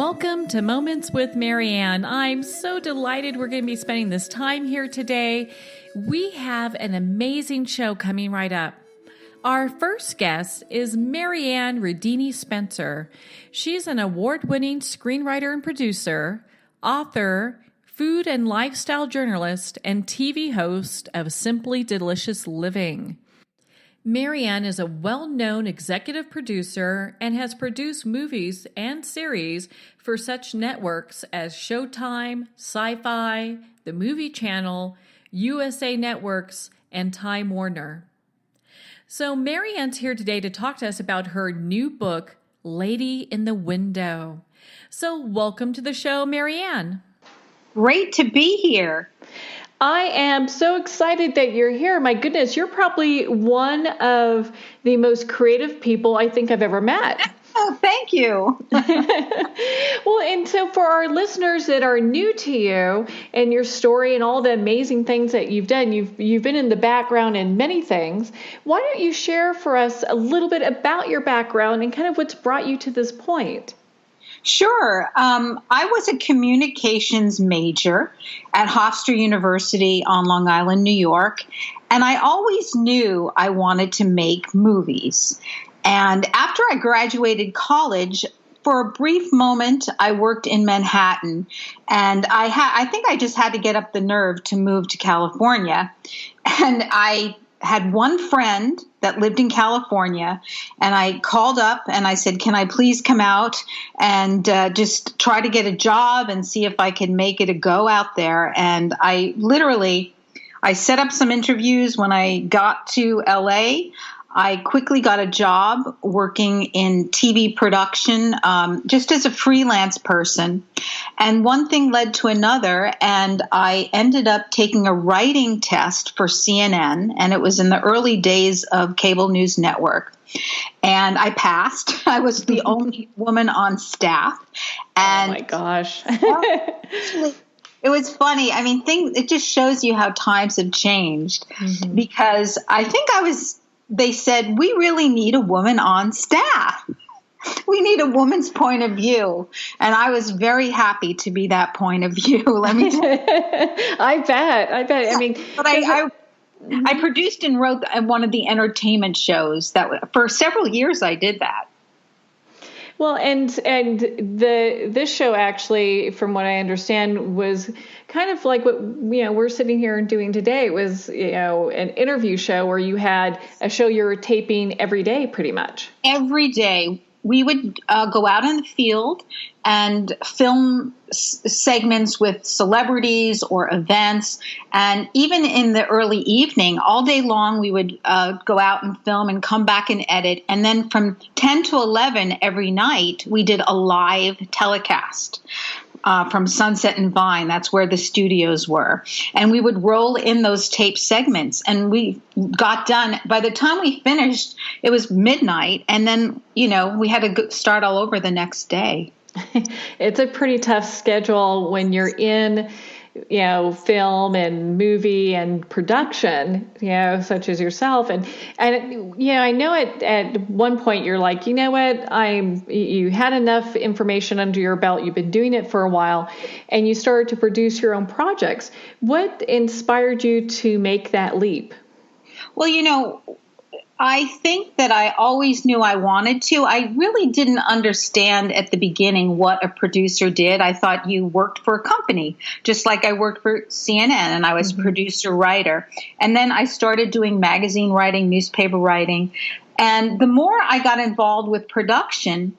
Welcome to Moments with Marianne. I'm so delighted we're going to be spending this time here today. We have an amazing show coming right up. Our first guest is maryann-ridini-spencer. She's an award-winning screenwriter and producer, author, food and lifestyle journalist, and TV host of Simply Delicious Living. Marianne is a well-known executive producer and has produced movies and series for such networks as Showtime, Sci-Fi, The Movie Channel, USA Networks, and Time Warner. So Marianne's here today to talk to us about her new book, Lady in the Window. So welcome to the show, Marianne. Great to be here. I am so excited that you're here. My goodness, you're probably one of the most creative people I think I've ever met. Oh, thank you. Well, and so for our listeners that are new to you and your story and all the amazing things that you've done, you've been in the background in many things. Why don't you share for us a little bit about your background and kind of what's brought you to this point? Sure. I was a communications major at Hofstra University on Long Island, New York, and I always knew I wanted to make movies. And after I graduated college, for a brief moment, I worked in Manhattan, and I think I just had to get up the nerve to move to California. And I had one friend that lived in California, and I called up and I said, can I please come out and just try to get a job and see if I could make it a go out there. And I set up some interviews. When I got to LA, I quickly got a job working in TV production, just as a freelance person. And one thing led to another, and I ended up taking a writing test for CNN, and it was in the early days of cable news network. And I passed. I was the only woman on staff. And oh my gosh. It was funny. I mean, it just shows you how times have changed, because I think they said, we really need a woman on staff. We need a woman's point of view. And I was very happy to be that point of view. Let me tell you. I bet. I mean, but I produced and wrote one of the entertainment shows that for several years I did that. Well, and this show actually, from what I understand, was kind of like what we're sitting here and doing today. It was an interview show where you had a show you were taping every day, pretty much. Every day. We would go out in the field and film segments with celebrities or events. And even in the early evening, all day long, we would go out and film and come back and edit. And then from 10 to 11 every night, we did a live telecast from Sunset and Vine. That's where the studios were. And we would roll in those tape segments. And we got done. By the time we finished, it was midnight. And then, we had to start all over the next day. It's a pretty tough schedule when you're in, film and movie and production, such as yourself. And I know at one point you're like, you know what, you had enough information under your belt. You've been doing it for a while and you started to produce your own projects. What inspired you to make that leap? Well, I think that I always knew I wanted to. I really didn't understand at the beginning what a producer did. I thought you worked for a company, just like I worked for CNN and I was producer writer. And then I started doing magazine writing, newspaper writing. And the more I got involved with production,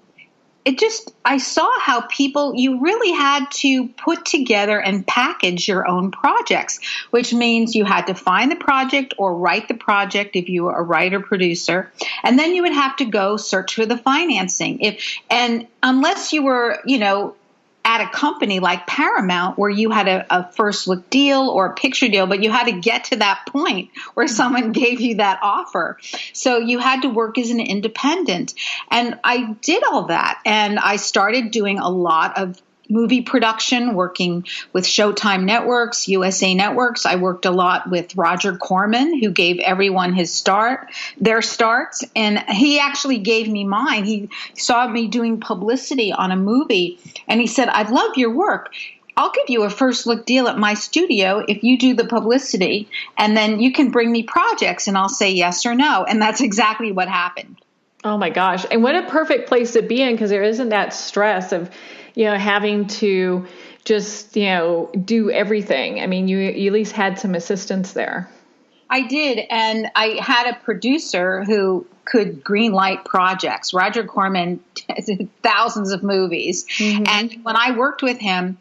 I saw how you really had to put together and package your own projects, which means you had to find the project or write the project if you were a writer producer. And then you would have to go search for the financing. And unless you were, at a company like Paramount where you had a first look deal or a picture deal, but you had to get to that point where someone gave you that offer. So you had to work as an independent. And I did all that. And I started doing a lot of movie production, working with Showtime Networks, USA Networks. I worked a lot with Roger Corman, who gave everyone their starts, and he actually gave me mine. He saw me doing publicity on a movie, and he said, "I love your work. I'll give you a first look deal at my studio if you do the publicity, and then you can bring me projects and I'll say yes or no." And that's exactly what happened. Oh my gosh. And what a perfect place to be in, because there isn't that stress of, having to just, do everything. I mean, you at least had some assistance there. I did. And I had a producer who could green light projects. Roger Corman did thousands of movies. Mm-hmm. And when I worked with him,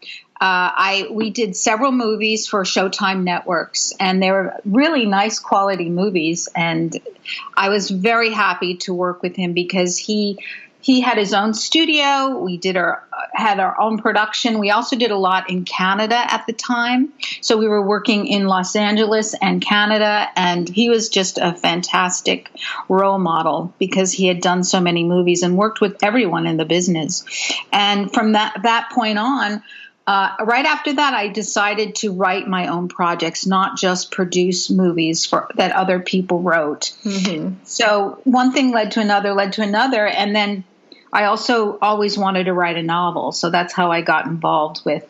we did several movies for Showtime Networks, and they were really nice quality movies. And I was very happy to work with him because he had his own studio. We had our own production. We also did a lot in Canada at the time. So we were working in Los Angeles and Canada, and he was just a fantastic role model because he had done so many movies and worked with everyone in the business. And from that point on, right after that, I decided to write my own projects, not just produce movies that other people wrote. Mm-hmm. So one thing led to another, and then I also always wanted to write a novel. So that's how I got involved with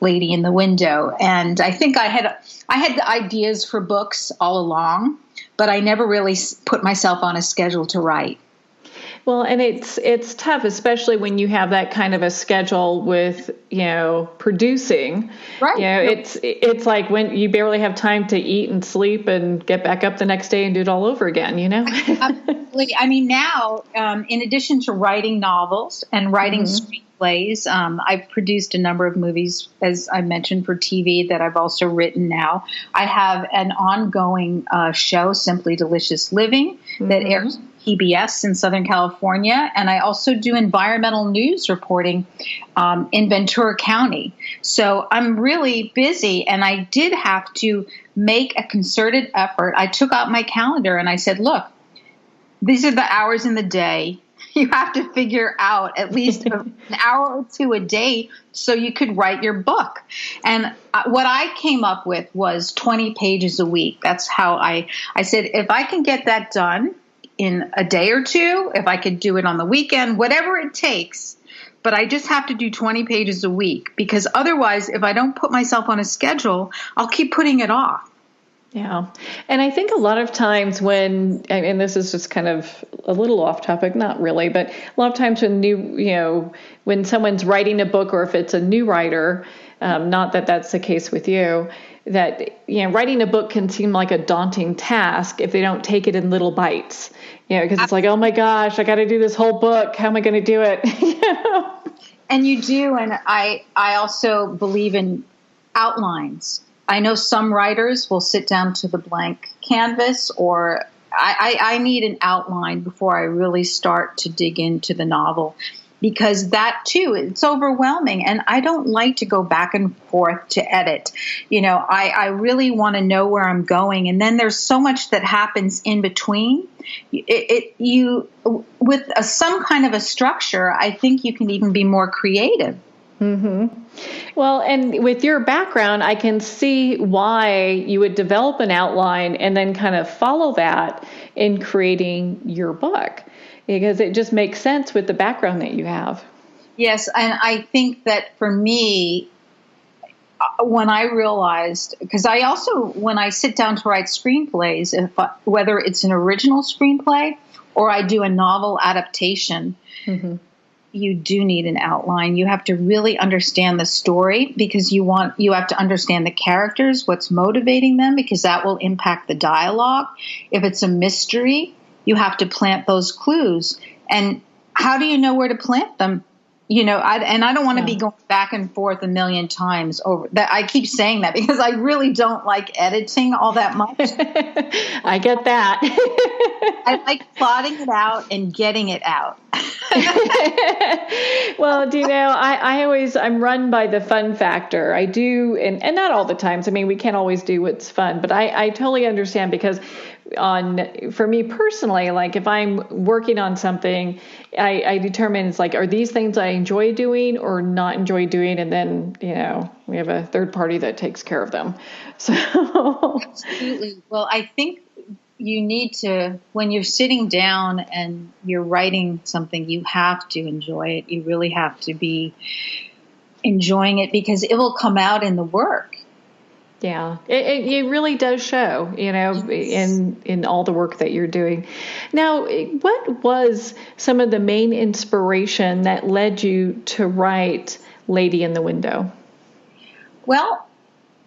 Lady in the Window. And I think I had the ideas for books all along, but I never really put myself on a schedule to write. Well, and it's tough, especially when you have that kind of a schedule with, producing. Right. It's like when you barely have time to eat and sleep and get back up the next day and do it all over again, Absolutely. I mean, now, in addition to writing novels and writing screenplays, I've produced a number of movies, as I mentioned, for TV that I've also written now. I have an ongoing show, Simply Delicious Living, that airs PBS in Southern California, and I also do environmental news reporting in Ventura County. So I'm really busy, and I did have to make a concerted effort. I took out my calendar and I said, look, these are the hours in the day. You have to figure out at least an hour or two a day so you could write your book. And what I came up with was 20 pages a week. That's how I said, if I can get that done in a day or two, if I could do it on the weekend, whatever it takes, but I just have to do 20 pages a week, because otherwise, if I don't put myself on a schedule, I'll keep putting it off. Yeah. And I think a lot of times and this is just kind of a little off topic, not really, but a lot of times when someone's writing a book, or if it's a new writer, not that that's the case with you, that, writing a book can seem like a daunting task if they don't take it in little bites, because it's like, oh my gosh, I got to do this whole book. How am I going to do it? And you do. And I also believe in outlines. I know some writers will sit down to the blank canvas, or I need an outline before I really start to dig into the novel, because that too, it's overwhelming, and I don't like to go back and forth to edit. I really want to know where I'm going, and then there's so much that happens in between. With some kind of a structure, I think you can even be more creative. Mm-hmm. Well, and with your background, I can see why you would develop an outline and then kind of follow that in creating your book, because it just makes sense with the background that you have. Yes, and I think that for me, when I realized, because I also, when I sit down to write screenplays, whether it's an original screenplay or I do a novel adaptation, you do need an outline. You have to really understand the story, because you have to understand the characters, what's motivating them, because that will impact the dialogue. If it's a mystery, you have to plant those clues. And how do you know where to plant them? I don't want to be going back and forth a million times over that. I keep saying that because I really don't like editing all that much. I get that. I like plotting it out and getting it out. Well, I'm run by the fun factor. I do, and not all the times. I mean, we can't always do what's fun, but I totally understand, because for me personally, like if I'm working on something, I determine it's like, are these things I enjoy doing or not enjoy doing? And then, we have a third party that takes care of them. So absolutely. Well, I think you need to, when you're sitting down and you're writing something, you have to enjoy it. You really have to be enjoying it because it will come out in the work. Yeah, it really does show, in all the work that you're doing. Now, what was some of the main inspiration that led you to write Lady in the Window? Well,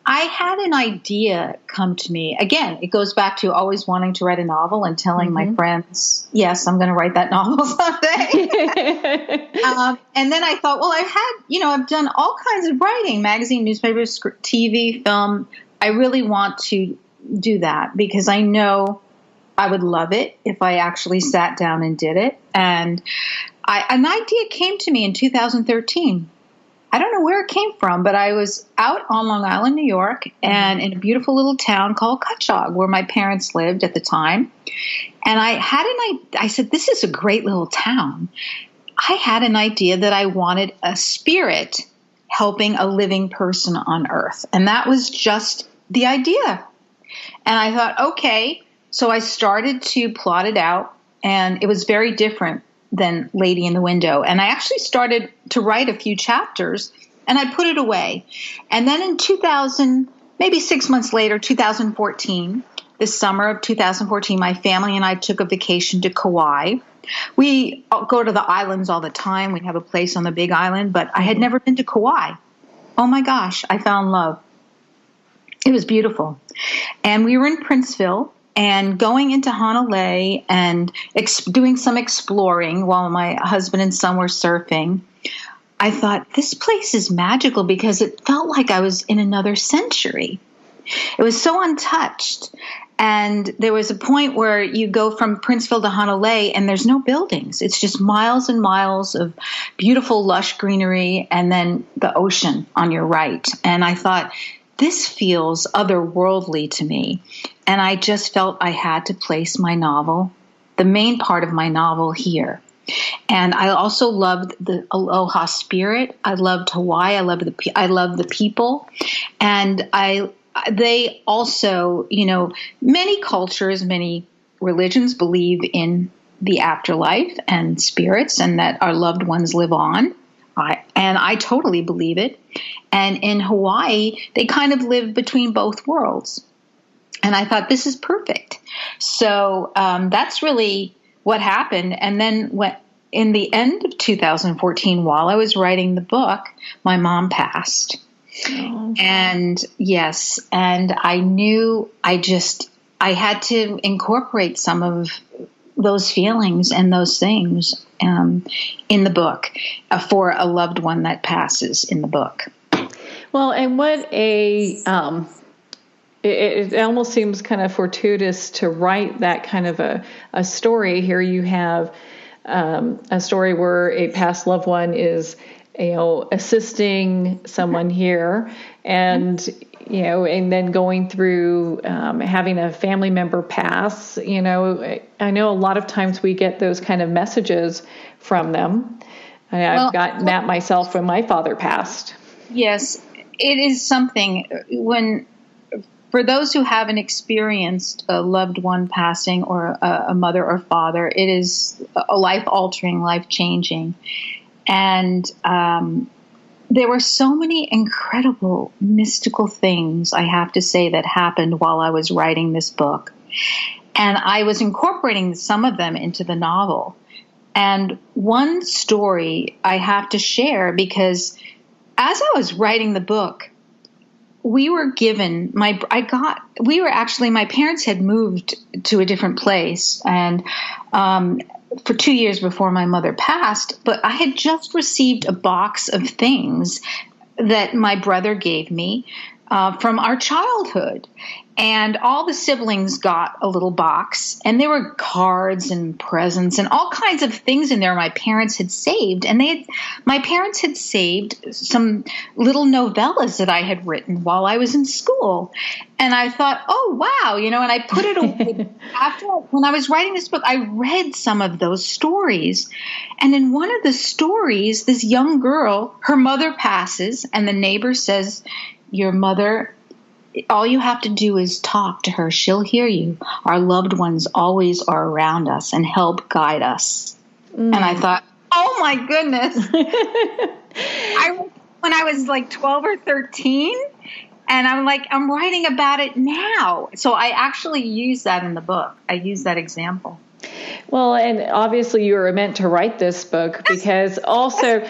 I had an idea come to me. Again, it goes back to always wanting to write a novel and telling my friends, yes, I'm going to write that novel someday. And then I thought, well, I've done all kinds of writing, magazine, newspapers, TV, film. I really want to do that because I know I would love it if I actually sat down and did it. And an idea came to me in 2013. I don't know where it came from, but I was out on Long Island, New York, and in a beautiful little town called Cutchogue, where my parents lived at the time. And I said, this is a great little town. I had an idea that I wanted a spirit helping a living person on earth. And that was just the idea. And I thought, okay. So I started to plot it out, and it was very different than Lady in the Window. And I actually started to write a few chapters, and I put it away. And then in 2000, maybe 6 months later, 2014, the summer of 2014, my family and I took a vacation to Kauai. We go to the islands all the time. We have a place on the Big Island, but I had never been to Kauai. Oh my gosh, I fell in love. It was beautiful. And we were in Princeville, and going into Honolulu and doing some exploring while my husband and son were surfing, I thought, this place is magical because it felt like I was in another century. It was so untouched. And there was a point where you go from Princeville to Honolulu and there's no buildings. It's just miles and miles of beautiful, lush greenery and then the ocean on your right. And I thought, this feels otherworldly to me. And I just felt I had to place my novel, the main part of my novel, here. And I also loved the Aloha spirit. I loved Hawaii. I loved the people. And they also, many cultures, many religions believe in the afterlife and spirits and that our loved ones live on. And I totally believe it. And in Hawaii, they kind of live between both worlds. And I thought, this is perfect. So that's really what happened. And then in the end of 2014, while I was writing the book, my mom passed. Oh. And yes, and I knew I had to incorporate some of those feelings and those things in the book for a loved one that passes in the book. Well, and what it almost seems kind of fortuitous to write that kind of a story. Here you have a story where a past loved one is, assisting someone here and, and then going through having a family member pass. I know a lot of times we get those kind of messages from them. I've gotten that myself when my father passed. Yes, it is something for those who haven't experienced a loved one passing or a mother or father, it is a life-altering, life-changing. And there were so many incredible mystical things, I have to say, that happened while I was writing this book. And I was incorporating some of them into the novel. And one story I have to share because as I was writing the book, my parents had moved to a different place and for 2 years before my mother passed, but I had just received a box of things that my brother gave me from our childhood. And all the siblings got a little box, and there were cards and presents and all kinds of things in there my parents had saved. And my parents had saved some little novellas that I had written while I was in school. And I thought, oh, wow, and I put it away. When I was writing this book, I read some of those stories. And in one of the stories, this young girl, her mother passes, and the neighbor says, your mother, all you have to do is talk to her. She'll hear you. Our loved ones always are around us and help guide us. And I thought, oh my goodness. When I was like 12 or 13, and I'm writing about it now. So I actually use that in the book. I use that example. Well, and obviously you were meant to write this book because also,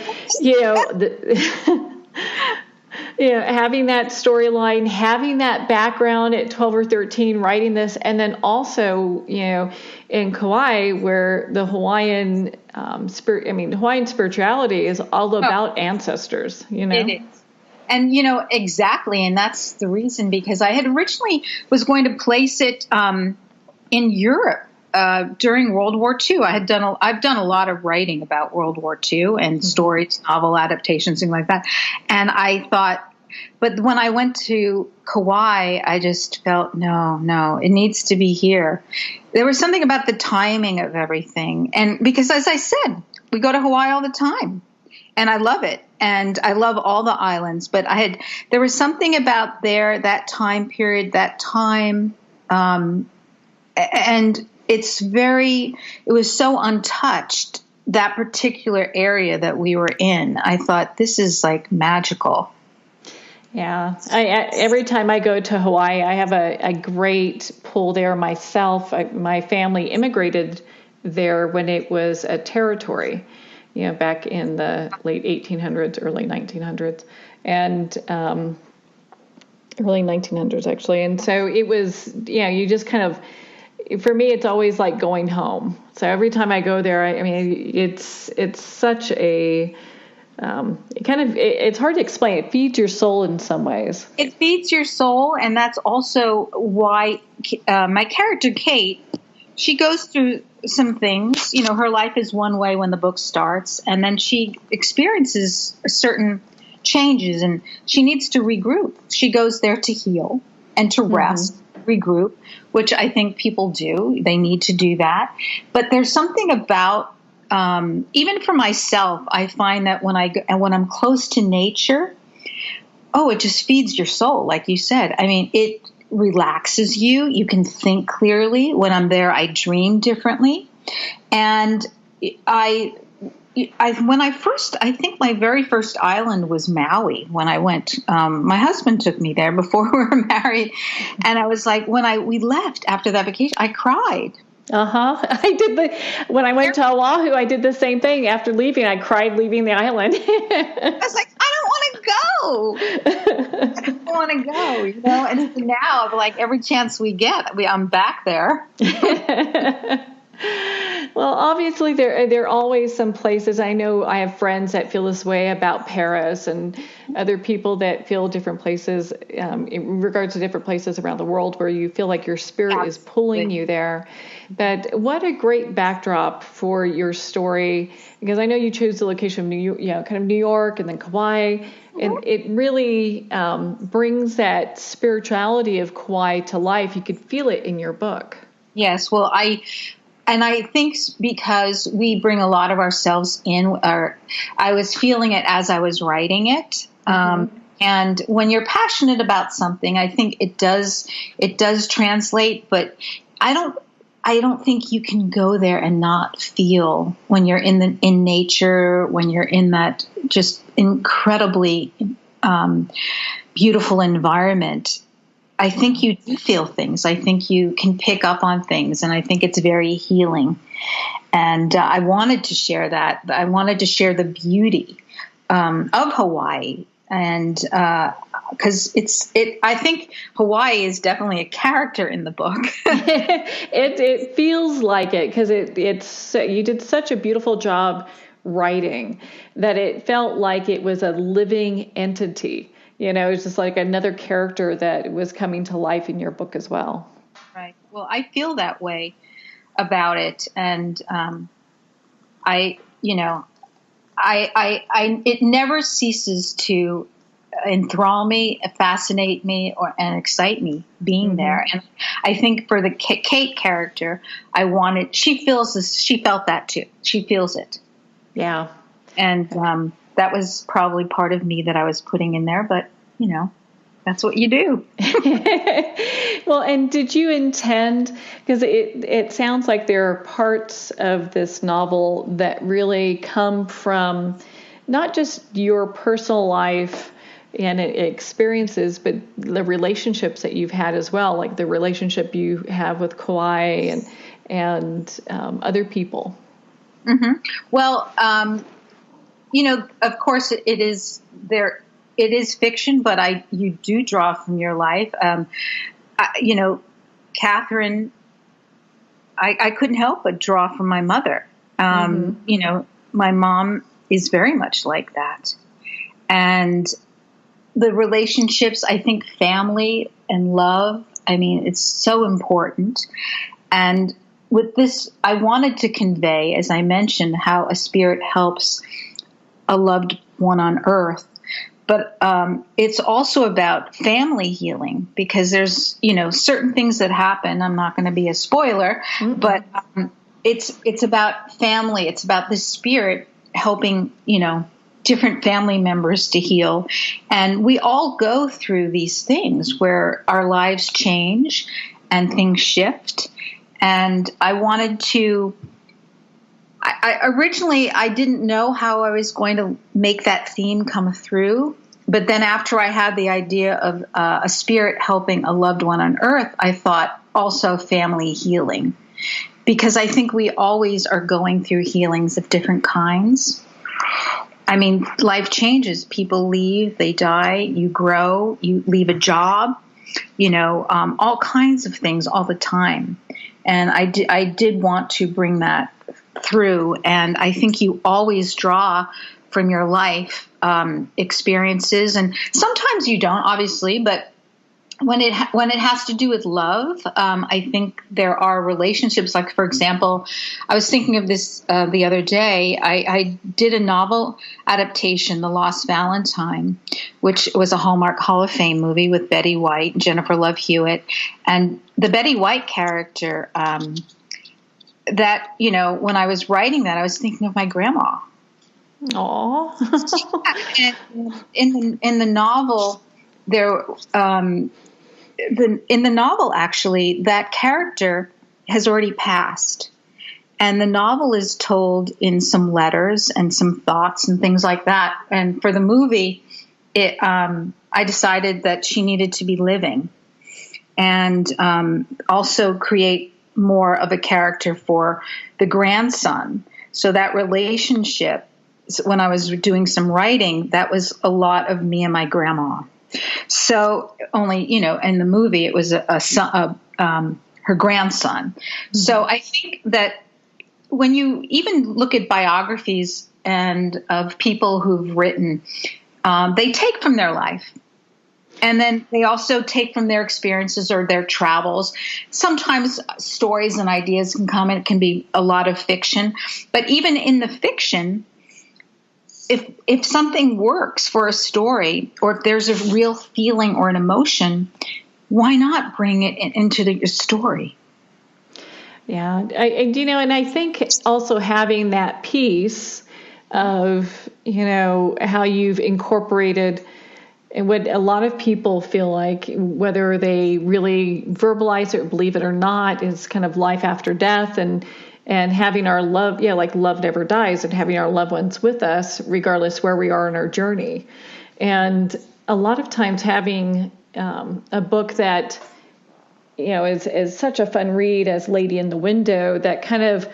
having that storyline, having that background at 12 or 13, writing this, and then also, in Kauai, where the Hawaiian Hawaiian spirituality is all about ancestors, It is. And, exactly. And that's the reason, because I had originally was going to place it in Europe. During World War II, I've done a lot of writing about World War II and stories, novel adaptations, things like that. And I thought, but when I went to Kauai, I just felt, no, it needs to be here. There was something about the timing of everything. And because, as I said, we go to Hawaii all the time, and I love it. And I love all the islands, but there was something about that time period, and it was so untouched, that particular area that we were in. I thought, this is like magical. Yeah. Every time I go to Hawaii, I have a great pull there myself. My family immigrated there when it was a territory, back in the late 1800s, early 1900s, and early 1900s, actually. And so it was, you just kind of, for me, it's always like going home. So every time I go there, it's such a, it's hard to explain. It feeds your soul in some ways. It feeds your soul. And that's also why my character, Kate, she goes through some things. Her life is one way when the book starts, and then she experiences certain changes, and she needs to regroup. She goes there to heal and to rest. Regroup, which I think people do. They need to do that. But there's something about, even for myself, I find that when I'm close to nature, it just feeds your soul, like you said. It relaxes you. You can think clearly. When I'm there, I dream differently. And I think my very first island was Maui when I went. My husband took me there before we were married. And I was like, we left after that vacation, I cried. When I went to Oahu, I did the same thing. After leaving, I cried leaving the island. I was like, I don't want to go. I don't want to go, And so now, like, every chance we get, I'm back there. Well, obviously there are always some places. I know I have friends that feel this way about Paris, and other people that feel different places in regards to different places around the world where you feel like your spirit is pulling you there. But what a great backdrop for your story, because I know you chose the location of New York and then Kauai, and it really brings that spirituality of Kauai to life. You could feel it in your book. Yes, well, I think because we bring a lot of ourselves in, I was feeling it as I was writing it. And when you're passionate about something, I think it does translate, but I don't think you can go there and not feel when you're in nature, when you're in that just incredibly beautiful environment. I think you do feel things. I think you can pick up on things, and I think it's very healing. And I wanted to share that. I wanted to share the beauty of Hawaii, and because I think Hawaii is definitely a character in the book. It feels like it, because you did such a beautiful job writing that it felt like it was a living entity. it's just like another character that was coming to life in your book as well. Right. Well, I feel that way about it. And it never ceases to enthrall me, fascinate me, and excite me being there. And I think for the Kate character, she felt that too. She feels it. Yeah. And that was probably part of me that I was putting in there, but that's what you do. Well, and did you intend, because it sounds like there are parts of this novel that really come from not just your personal life and experiences, but the relationships that you've had as well, like the relationship you have with Kauai and other people. Mm-hmm. Well, of course it is there. It is fiction, but you do draw from your life. Catherine, I couldn't help but draw from my mother. My mom is very much like that. And the relationships, I think family and love, it's so important. And with this, I wanted to convey, as I mentioned, how a spirit helps a loved one on earth. But it's also about family healing, because there's, certain things that happen. I'm not going to be a spoiler, but it's about family. It's about the spirit helping, different family members to heal. And we all go through these things where our lives change and things shift. And I wanted to... Originally, I didn't know how I was going to make that theme come through. But then after I had the idea of a spirit helping a loved one on earth, I thought also family healing. Because I think we always are going through healings of different kinds. Life changes. People leave, they die, you grow, you leave a job, all kinds of things all the time. And I did want to bring that through. And I think you always draw from your life experiences, and sometimes you don't, obviously, but when it has to do with love, I think there are relationships. Like, for example, I was thinking of this the other day. I did a novel adaptation, The Lost Valentine, which was a Hallmark Hall of Fame movie with Betty White and Jennifer Love Hewitt, and the Betty White character. That when I was writing that, I was thinking of my grandma. Aww. And in the novel, in the novel, actually, that character has already passed. And the novel is told in some letters and some thoughts and things like that. And for the movie, I decided that she needed to be living, and also create more of a character for the grandson. So that relationship, when I was doing some writing, that was a lot of me and my grandma. So only, in the movie, it was a son, her grandson. Mm-hmm. So I think that when you even look at biographies and of people who've written, they take from their life. And then they also take from their experiences or their travels. Sometimes stories and ideas can come, and it can be a lot of fiction. But even in the fiction, if something works for a story, or if there's a real feeling or an emotion, why not bring it into your story? Yeah, and I think also having that piece of, how you've incorporated, and what a lot of people feel like, whether they really verbalize it or believe it or not, is kind of life after death, and having our love, like love never dies, and having our loved ones with us, regardless where we are in our journey. And a lot of times having a book that, is such a fun read as Lady in the Window, that kind of,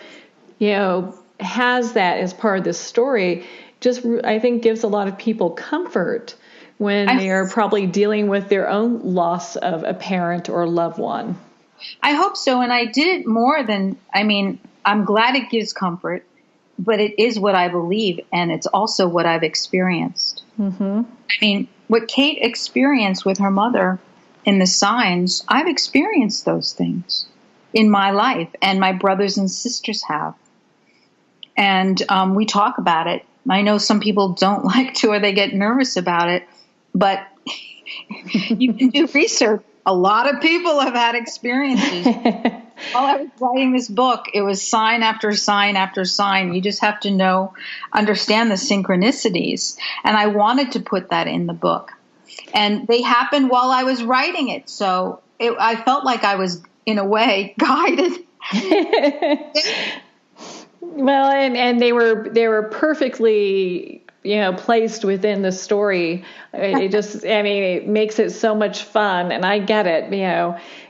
has that as part of this story, just, I think, gives a lot of people comfort when they are probably dealing with their own loss of a parent or a loved one. I hope so. And I did it more than, I'm glad it gives comfort, but it is what I believe, and it's also what I've experienced. Mm-hmm. what Kate experienced with her mother in the signs, I've experienced those things in my life, and my brothers and sisters have. And we talk about it. I know some people don't like to, or they get nervous about it, but you can do research. A lot of people have had experiences. While I was writing this book, it was sign after sign after sign. You just have to understand the synchronicities. And I wanted to put that in the book. And they happened while I was writing it. So I felt like I was, in a way, guided. Well, and they were perfectly, placed within the story. It makes it so much fun, and I get it.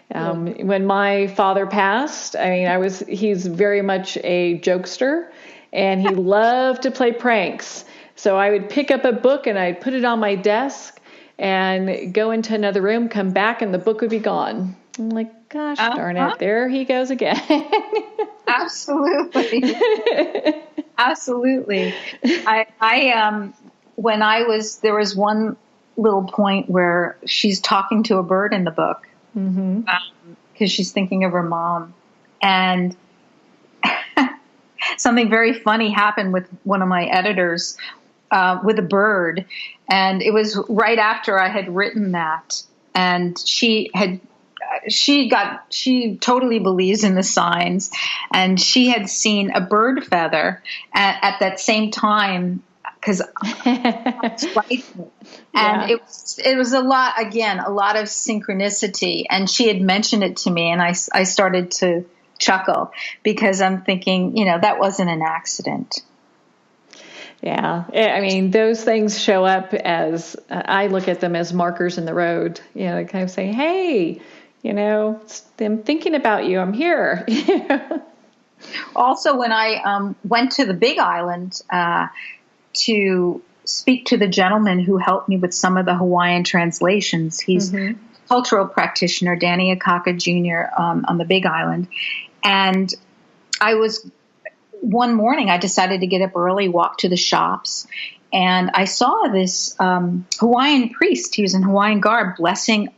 When my father passed, he's very much a jokester, and he loved to play pranks. So I would pick up a book and I'd put it on my desk and go into another room, come back, and the book would be gone. I'm like, gosh darn it, there he goes again. Absolutely. Absolutely. There was one little point where she's talking to a bird in the book, because she's thinking of her mom. And something very funny happened with one of my editors, with a bird. And it was right after I had written that. And she totally believes in the signs, and she had seen a bird feather at that same time, because I was writing. And it was a lot of synchronicity, and she had mentioned it to me, and I started to chuckle, because I'm thinking, that wasn't an accident. Yeah. Those things show up as, I look at them as markers in the road, kind of saying, hey, I'm thinking about you. I'm here. Also, when I went to the Big Island to speak to the gentleman who helped me with some of the Hawaiian translations, he's a cultural practitioner, Danny Akaka Jr. On the Big Island. And one morning I decided to get up early, walk to the shops, and I saw this Hawaiian priest. He was in Hawaiian garb blessing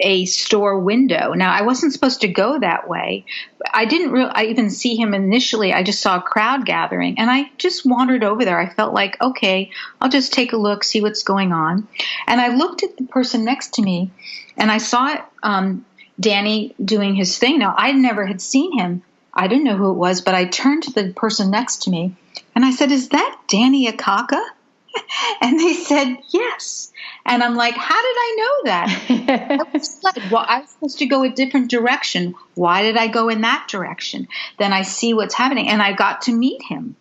a store window. Now, I wasn't supposed to go that way. I didn't even see him initially. I just saw a crowd gathering, and I just wandered over there. I felt like, okay, I'll just take a look, see what's going on. And I looked at the person next to me, and I saw Danny doing his thing. Now, I never had seen him. I didn't know who it was, but I turned to the person next to me, and I said, is that Danny Akaka? And they said, yes. And I'm like, how did I know that? I was supposed to go a different direction. Why did I go in that direction? Then I see what's happening. And I got to meet him.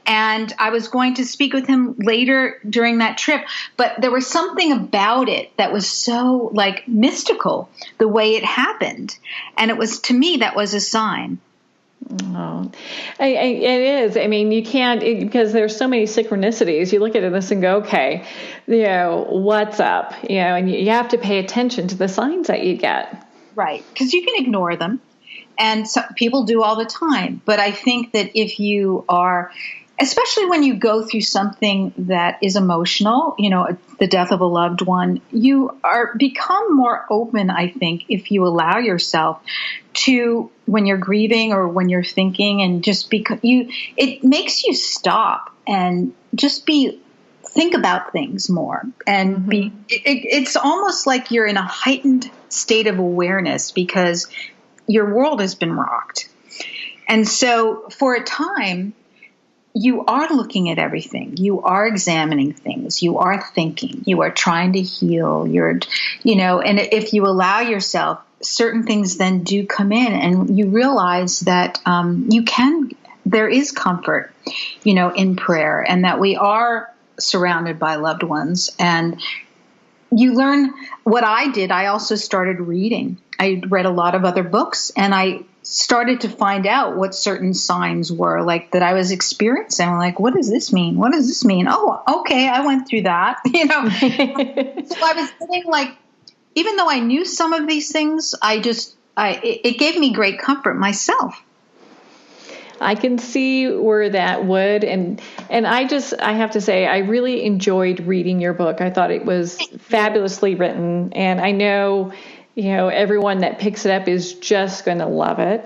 And I was going to speak with him later during that trip. But there was something about it that was so mystical, the way it happened. And it was, to me, that was a sign. Oh, it is. You can't, because there's so many synchronicities. You look at this and go, okay, what's up? And you have to pay attention to the signs that you get. Right. Because you can ignore them. And people do all the time. But I think that if you are, especially when you go through something that is emotional, the death of a loved one, you become more open, I think, if you allow yourself to, when you're grieving or when you're thinking, and just it makes you stop and just think about things more, and it's almost like you're in a heightened state of awareness because your world has been rocked. And so for a time, you are looking at everything. You are examining things. You are thinking. You are trying to heal. And if you allow yourself, certain things then do come in, and you realize that there is comfort, in prayer, and that we are surrounded by loved ones. And you learn what I did. I also started reading. I read a lot of other books, and I started to find out what certain signs were that I was experiencing. I'm like, what does this mean? What does this mean? Oh, okay. I went through that, So I was getting even though I knew some of these things, it gave me great comfort myself. I can see where that would, and I have to say, I really enjoyed reading your book. I thought it was fabulously written, and I know, everyone that picks it up is just going to love it.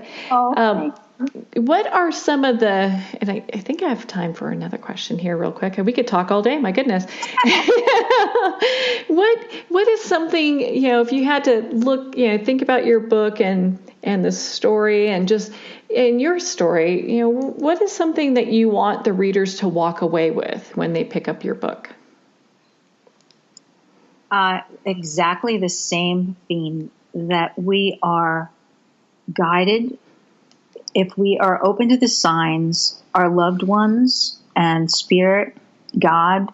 What are some of and I think I have time for another question here real quick. We could talk all day. My goodness. What is something, if you had to look, think about your book and the story and just in your story, what is something that you want the readers to walk away with when they pick up your book? Exactly the same theme, that we are guided. If we are open to the signs, our loved ones and Spirit, God,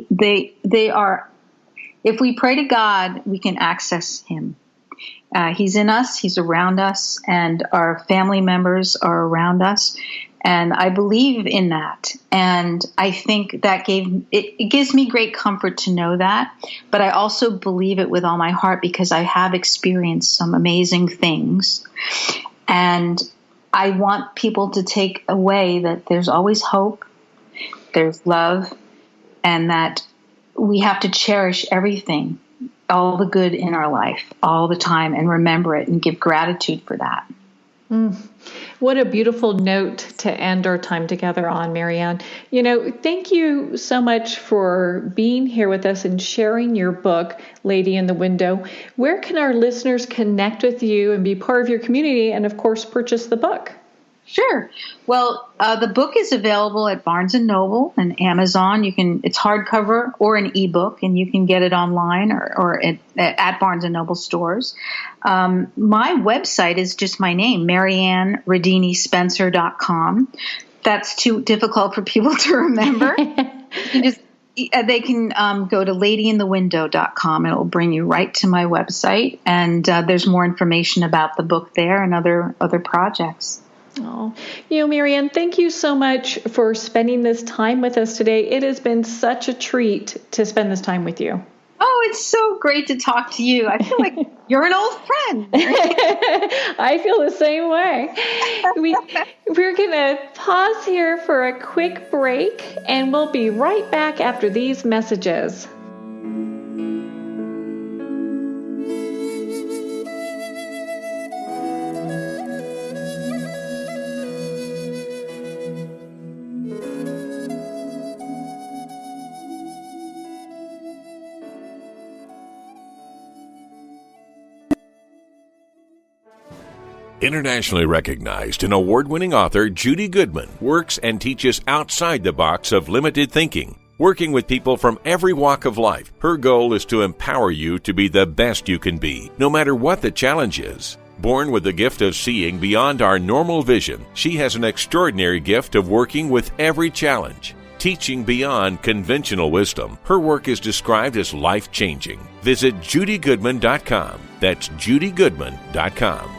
they are, if we pray to God, we can access Him. He's in us, He's around us, and our family members are around us. And I believe in that. And I think that it gives me great comfort to know that. But I also believe it with all my heart because I have experienced some amazing things. And I want people to take away that there's always hope, there's love, and that we have to cherish everything, all the good in our life, all the time, and remember it and give gratitude for that. What a beautiful note to end our time together on, Marianne. Thank you so much for being here with us and sharing your book, Lady in the Window. Where can our listeners connect with you and be part of your community and, of course, purchase the book? Sure. Well, the book is available at Barnes & Noble and Amazon. It's hardcover or an ebook, and you can get it online or at Barnes & Noble stores. My website is just my name, maryann-ridini-spencer.com. That's too difficult for people to remember. They can go to ladyinthewindow.com. It will bring you right to my website, and there's more information about the book there and other projects. Oh, Marianne, thank you so much for spending this time with us today. It has been such a treat to spend this time with you. Oh, it's so great to talk to you. I feel like you're an old friend. I feel the same way. We're going to pause here for a quick break, and we'll be right back after these messages. Internationally recognized and award-winning author Judy Goodman works and teaches outside the box of limited thinking. Working with people from every walk of life, her goal is to empower you to be the best you can be, no matter what the challenge is. Born with the gift of seeing beyond our normal vision, she has an extraordinary gift of working with every challenge. Teaching beyond conventional wisdom, her work is described as life-changing. Visit judygoodman.com. That's judygoodman.com.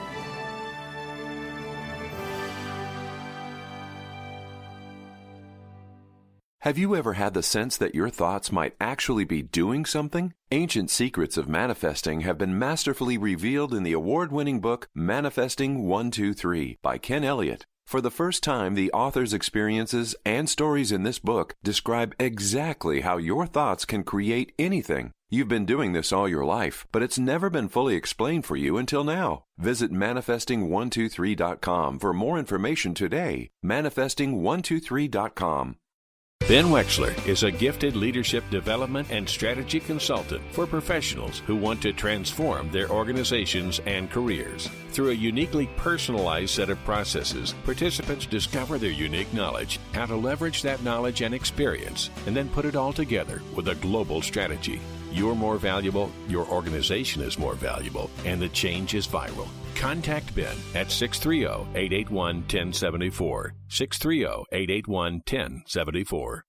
Have you ever had the sense that your thoughts might actually be doing something? Ancient secrets of manifesting have been masterfully revealed in the award-winning book Manifesting 1-2-3 by Ken Elliott. For the first time, the author's experiences and stories in this book describe exactly how your thoughts can create anything. You've been doing this all your life, but it's never been fully explained for you until now. Visit manifesting123.com for more information today. Manifesting123.com. Ben Wexler is a gifted leadership development and strategy consultant for professionals who want to transform their organizations and careers. Through a uniquely personalized set of processes, participants discover their unique knowledge, how to leverage that knowledge and experience, and then put it all together with a global strategy. You're more valuable, your organization is more valuable, and the change is viral. Contact Ben at 630-881-1074. 630-881-1074.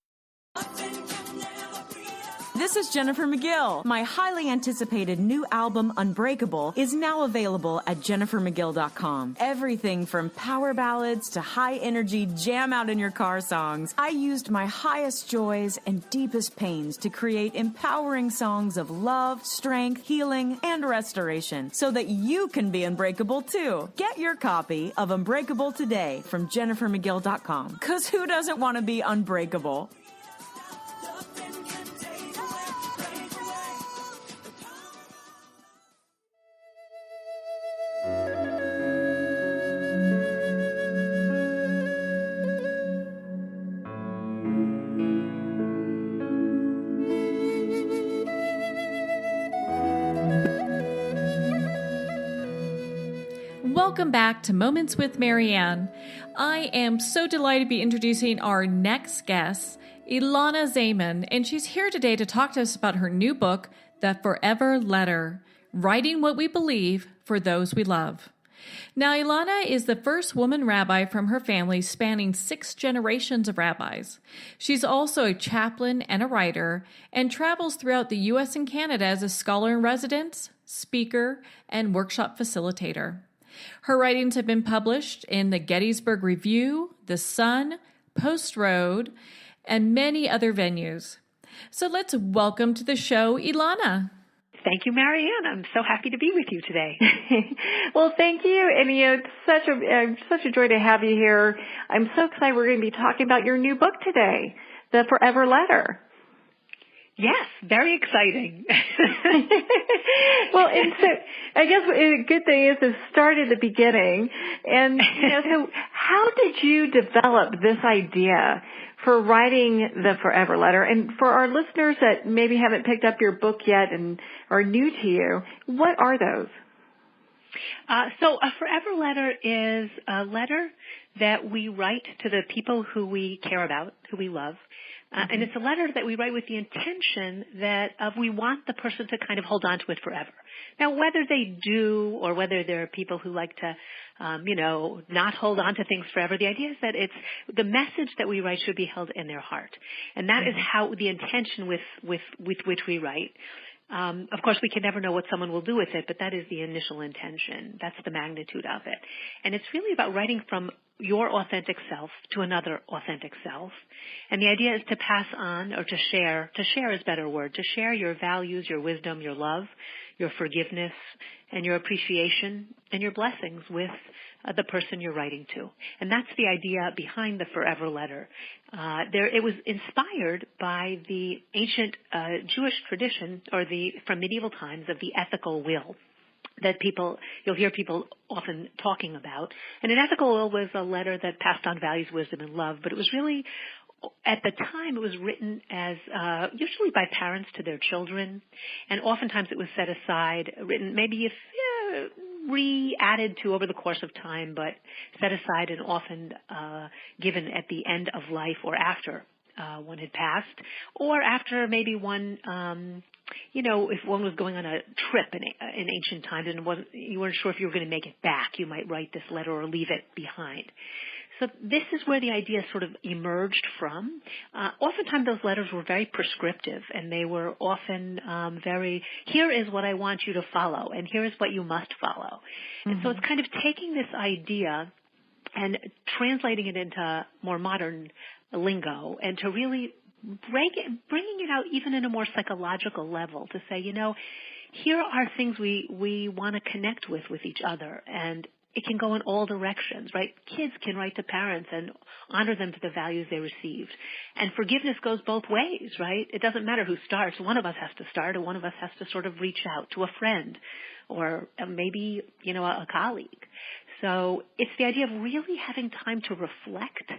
this is Jennifer McGill. My highly anticipated new album, Unbreakable, is now available at jennifermcgill.com. Everything from power ballads to high-energy jam-out-in-your-car songs. I used my highest joys and deepest pains to create empowering songs of love, strength, healing, and restoration so that you can be unbreakable too. Get your copy of Unbreakable today from jennifermcgill.com. Because who doesn't want to be unbreakable? Welcome back to Moments with Marianne. I am so delighted to be introducing our next guest, Elana Zaiman, and she's here today to talk to us about her new book, The Forever Letter, Writing What We Believe for Those We Love. Now, Elana is the first woman rabbi from her family spanning 6 generations of rabbis. She's also a chaplain and a writer and travels throughout the U.S. and Canada as a scholar in residence, speaker, and workshop facilitator. Her writings have been published in the Gettysburg Review, The Sun, Post Road, and many other venues. So let's welcome to the show, Elana. Thank you, Marianne. I'm so happy to be with you today. Well, thank you. And it's such a joy to have you here. I'm so excited we're going to be talking about your new book today, The Forever Letter. Yes, very exciting. Well, and so I guess a good thing is to start at the beginning. And so how did you develop this idea for writing the Forever Letter? And for our listeners that maybe haven't picked up your book yet and are new to you, what are those? So a Forever Letter is a letter that we write to the people who we care about, who we love. And it's a letter that we write with the intention that we want the person to kind of hold on to it forever. Now, whether they do or whether there are people who like to, not hold on to things forever, the idea is that it's the message that we write should be held in their heart. And that is how the intention with which we write. Of course, we can never know what someone will do with it, but that is the initial intention. That's the magnitude of it. And it's really about writing from your authentic self to another authentic self. And the idea is to pass on or to share is a better word, to share your values, your wisdom, your love, your forgiveness, and your appreciation and your blessings with the person you're writing to. And that's the idea behind the Forever Letter. It was inspired by the ancient Jewish tradition from medieval times of the ethical will that you'll hear people often talking about. And an ethical will was a letter that passed on values, wisdom, and love, but it was really, at the time, it was written as usually by parents to their children, and oftentimes it was set aside, written maybe re-added to over the course of time, but set aside and often given at the end of life or after one had passed, or after maybe one, if one was going on a trip in ancient times and you weren't sure if you were going to make it back, you might write this letter or leave it behind. So this is where the idea sort of emerged from. Oftentimes those letters were very prescriptive, and they were often here is what I want you to follow, and here is what you must follow. And so it's kind of taking this idea and translating it into more modern lingo, and to really bringing it out even in a more psychological level, to say, here are things we want to connect with each other, and it can go in all directions, right? Kids can write to parents and honor them for the values they received. And forgiveness goes both ways, right? It doesn't matter who starts. One of us has to start, and one of us has to sort of reach out to a friend or maybe, a colleague. So it's the idea of really having time to reflect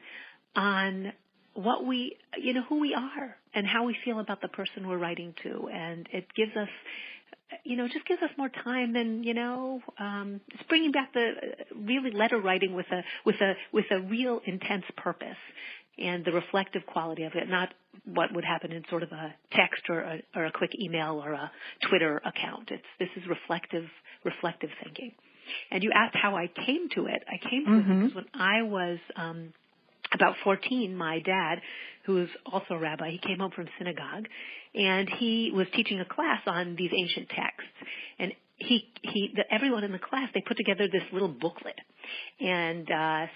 on what who we are and how we feel about the person we're writing to. And it gives us, just gives us more time than, it's bringing back the really letter writing with a real intense purpose and the reflective quality of it, not what would happen in sort of a text or a quick email or a Twitter account. This is reflective thinking. And you asked how I came to it. I came to it because when I was about 14, my dad, who was also a rabbi, he came home from synagogue, and he was teaching a class on these ancient texts. And everyone in the class, they put together this little booklet. And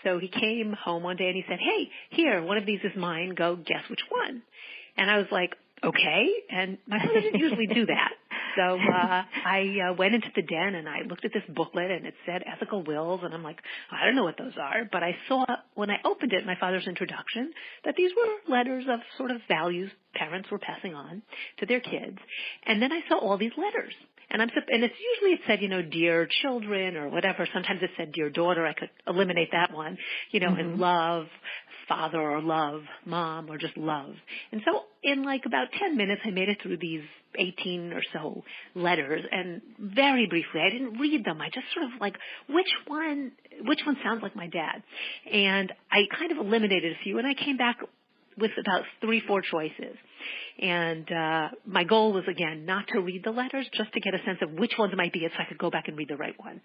so he came home one day and he said, "Hey, here, one of these is mine. Go guess which one." And I was like, "Okay." And my father didn't usually do that. So I went into the den and I looked at this booklet and it said ethical wills. And I'm like, I don't know what those are. But I saw when I opened it, my father's introduction, that these were letters of sort of values parents were passing on to their kids. And then I saw all these letters. And it's usually it said, dear children or whatever. Sometimes it said dear daughter. I could eliminate that one, and love, father or love, mom or just love. And so in like about 10 minutes, I made it through these 18 or so letters, and very briefly, I didn't read them. I just sort of like, which one sounds like my dad? And I kind of eliminated a few, and I came back with about 3-4 choices. And my goal was, again, not to read the letters, just to get a sense of which ones might be it so I could go back and read the right one.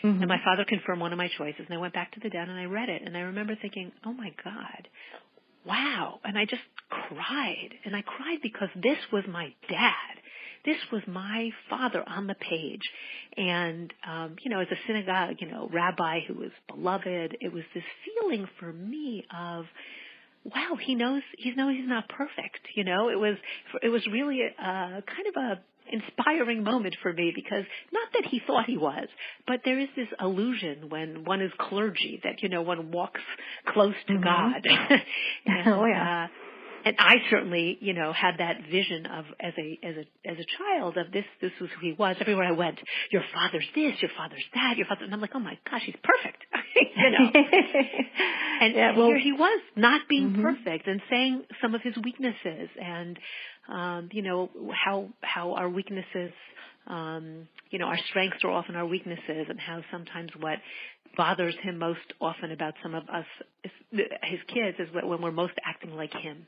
Mm-hmm. And my father confirmed one of my choices, and I went back to the den and I read it. And I remember thinking, oh, my God, wow. And I just cried. And I cried because this was my dad. This was my father on the page. And, as a synagogue, rabbi who was beloved, it was this feeling for me of, wow, he knows he's not perfect. It was really kind of a inspiring moment for me, because not that he thought he was, but there is this illusion when one is clergy that, one walks close to God. And, and I certainly, had that vision of as a child of this was who he was. Everywhere I went, your father's this, your father's that, your father, and I'm like, oh my gosh, he's perfect. And here he was, not being perfect and saying some of his weaknesses, and how our weaknesses, our strengths are often our weaknesses, and how sometimes what bothers him most often about some of us, his kids, is when we're most acting like him.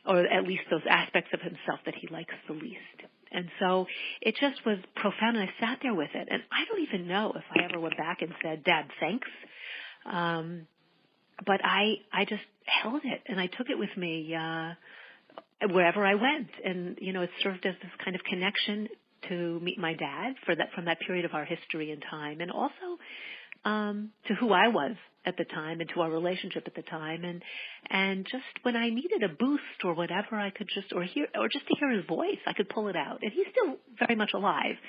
Or at least those aspects of himself that he likes the least. And so it just was profound, and I sat there with it. And I don't even know if I ever went back and said, Dad, thanks. But I just held it, and I took it with me wherever I went. And, it served as this kind of connection to meet my dad from that period of our history and time, and also to who I was at the time and to our relationship at the time, and just when I needed a boost or whatever, I could just just to hear his voice, I could pull it out. And he's still very much alive,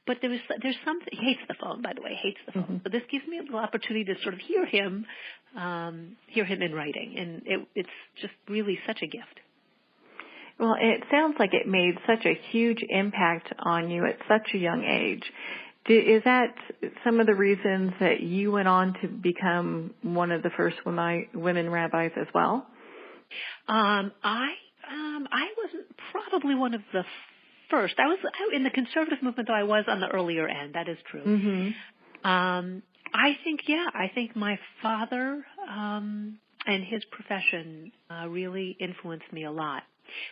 but there's something. He hates the phone, by the way, hates the phone. Mm-hmm. So this gives me a little opportunity to sort of hear him in writing, and it's just really such a gift. Well, it sounds like it made such a huge impact on you at such a young age. Is that some of the reasons that you went on to become one of the first women rabbis as well? I wasn't probably one of the first. I was in the conservative movement, though I was on the earlier end. That is true. Mm-hmm. I think my father and his profession really influenced me a lot.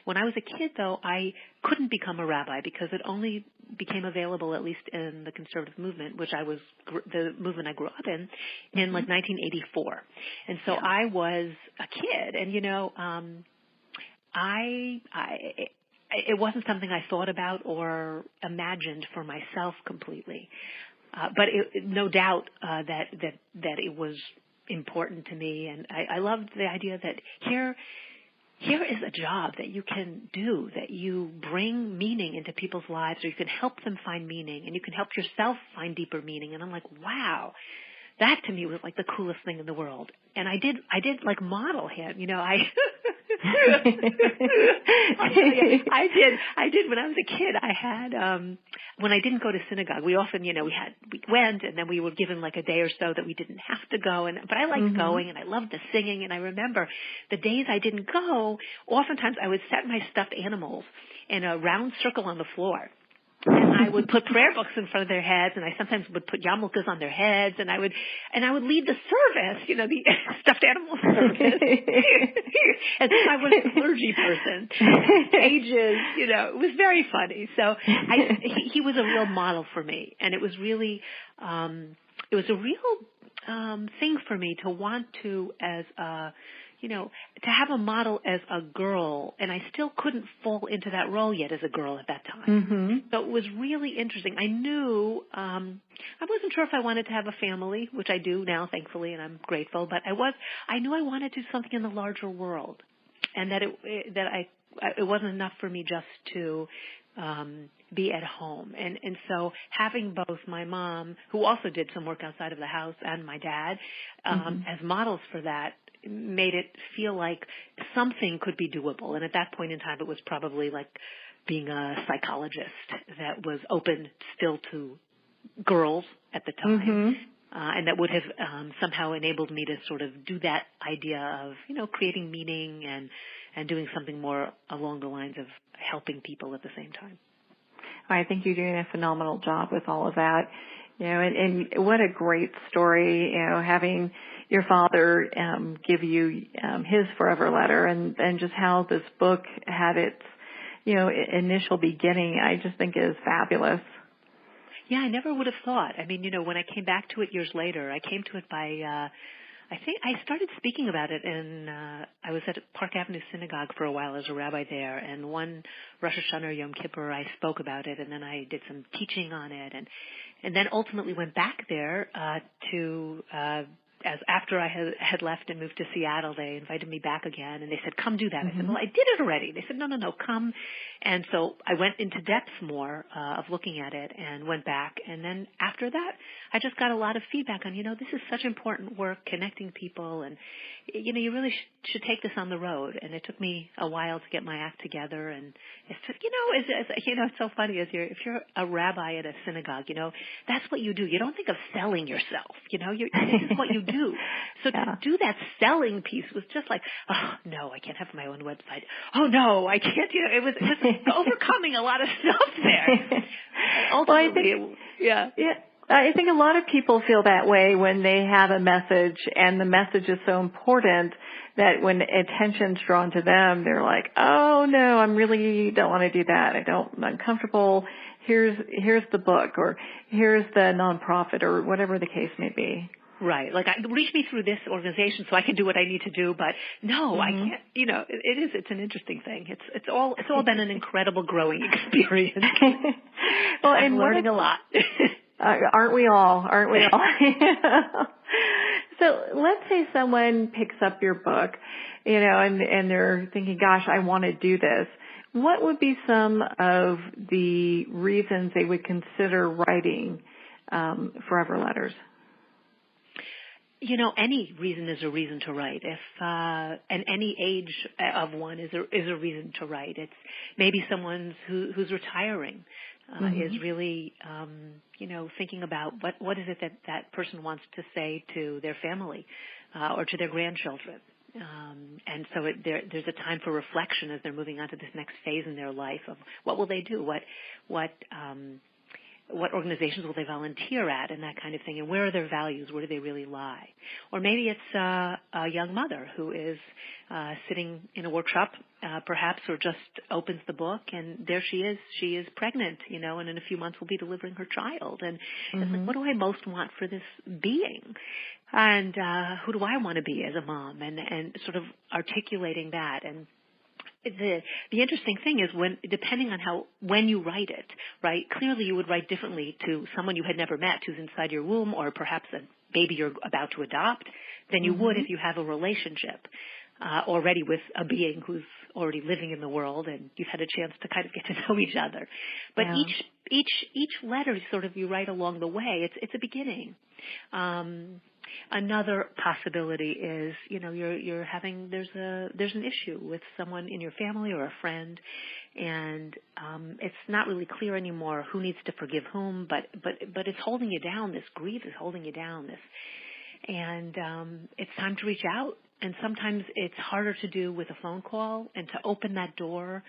When I was a kid, though, I couldn't become a rabbi because it only became available, at least in the conservative movement, which the movement I grew up in like 1984. And so I was a kid, and it wasn't something I thought about or imagined for myself completely. But no doubt that it was important to me, and I loved the idea that here is a job that you can do, that you bring meaning into people's lives, or you can help them find meaning, and you can help yourself find deeper meaning. And I'm like, wow, that to me was like the coolest thing in the world. And I did like model him, I did when I was a kid. I had when I didn't go to synagogue, we often, we went, and then we were given like a day or so that we didn't have to go, but I liked going, and I loved the singing. And I remember the days I didn't go, oftentimes I would set my stuffed animals in a round circle on the floor. And I would put prayer books in front of their heads, and I sometimes would put yarmulkes on their heads, and I would lead the service, the stuffed animal service. And then I was a clergy person. Ages, it was very funny. So he was a real model for me, and it was really, it was a real thing for me to want to, as a to have a model as a girl, and I still couldn't fall into that role yet as a girl at that time. Mm-hmm. So it was really interesting. I knew, I wasn't sure if I wanted to have a family, which I do now, thankfully, and I'm grateful, but I knew I wanted to do something in the larger world, and that it wasn't enough for me just to be at home. And so having both my mom, who also did some work outside of the house, and my dad as models for that made it feel like something could be doable. And at that point in time, it was probably like being a psychologist that was open still to girls at the time. And that would have somehow enabled me to sort of do that idea of, creating meaning and doing something more along the lines of helping people at the same time. I think you're doing a phenomenal job with all of that. And what a great story, having your father give you his forever letter and just how this book had its, initial beginning, I just think is fabulous. Yeah, I never would have thought. I mean, when I came back to it years later, I came to it by, I think I started speaking about it I was at Park Avenue Synagogue for a while as a rabbi there, and one Rosh Hashanah or Yom Kippur I spoke about it, and then I did some teaching on it, and then ultimately went back there as after I had left and moved to Seattle, they invited me back again, and they said, come do that. I said, well, I did it already. They said, no, come. And so I went into depth more of looking at it and went back. And then after that, I just got a lot of feedback on, this is such important work, connecting people, and, you really should take this on the road. And it took me a while to get my act together. And it's so funny if you're a rabbi at a synagogue, that's what you do. You don't think of selling yourself, this is what you do. So to do that selling piece was just like, oh, no, I can't have my own website. Oh, no, I can't. It was just overcoming a lot of stuff there. Ultimately, I think a lot of people feel that way when they have a message, and the message is so important that when attention's drawn to them, they're like, oh, no, I really don't want to do that. I'm uncomfortable. Here's the book, or here's the nonprofit, or whatever the case may be. Right. Like, reach me through this organization so I can do what I need to do, but no, I can't. It's an interesting thing. It's all been an incredible growing experience. Well, I'm learning a lot. Aren't we all? So let's say someone picks up your book, and they're thinking, gosh, I want to do this. What would be some of the reasons they would consider writing forever letters? Any reason is a reason to write. And any age of one is a reason to write. It's maybe someone who's retiring is really, thinking about what is it that person wants to say to their family or to their grandchildren. And so there's a time for reflection as they're moving on to this next phase in their life of what will they do, what organizations will they volunteer at, and that kind of thing, and where are their values, where do they really lie? Or maybe it's a young mother who is sitting in a workshop, perhaps, or just opens the book, and there she is pregnant, and in a few months will be delivering her child. And it's like, what do I most want for this being? And who do I want to be as a mom? And sort of articulating that. And the interesting thing is depending on when you write it, right? Clearly you would write differently to someone you had never met who's inside your womb, or perhaps a baby you're about to adopt, than you would if you have a relationship already with a being who's already living in the world and you've had a chance to kind of get to know each other. But each letter sort of you write along the way. It's a beginning. Another possibility is, you're having there's an issue with someone in your family or a friend, and it's not really clear anymore who needs to forgive whom, but it's holding you down. This grief is holding you down. And it's time to reach out. And sometimes it's harder to do with a phone call, and to open that door.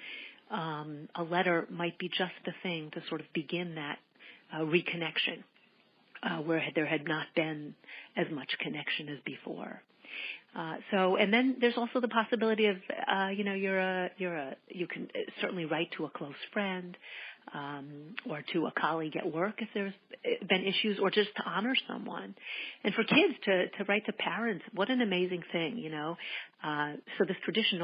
A letter might be just the thing to sort of begin that reconnection. Where there had not been as much connection as before. And then there's also the possibility of, you can certainly write to a close friend, or to a colleague at work if there's been issues, or just to honor someone. And for kids to write to parents, what an amazing thing, you know. So this tradition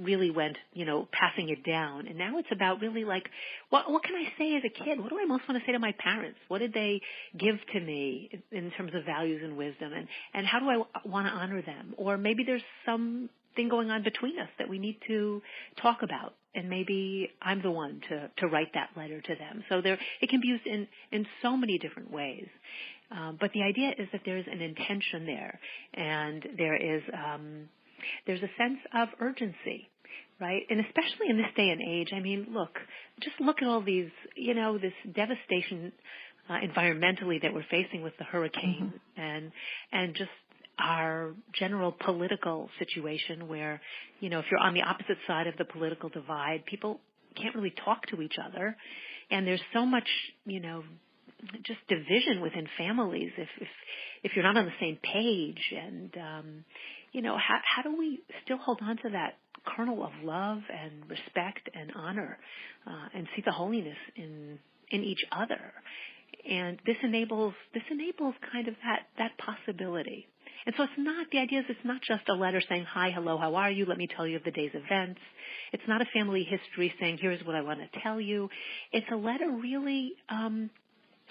really went, you know, passing it down. And now it's about really like, what can I say as a kid? What do I most want to say to my parents? What did they give to me in terms of values and wisdom? And how do I want to honor them? Or maybe there's something going on between us that we need to talk about, and maybe I'm the one to write that letter to them. So it can be used in so many different ways. But the idea is that there's an intention there, and there's a sense of urgency, right? And especially in this day and age, I mean, just look at all these, you know, this devastation environmentally that we're facing with the hurricane, and just our general political situation where, you know, if you're on the opposite side of the political divide, people can't really talk to each other. And there's so much, you know, just division within families if you're not on the same page. And, you know, how do we still hold on to that kernel of love and respect and honor and see the holiness in each other? And this enables kind of that possibility. And so the idea is it's not just a letter saying, hi, hello, how are you? Let me tell you of the day's events. It's not a family history saying, here's what I want to tell you. It's a letter really,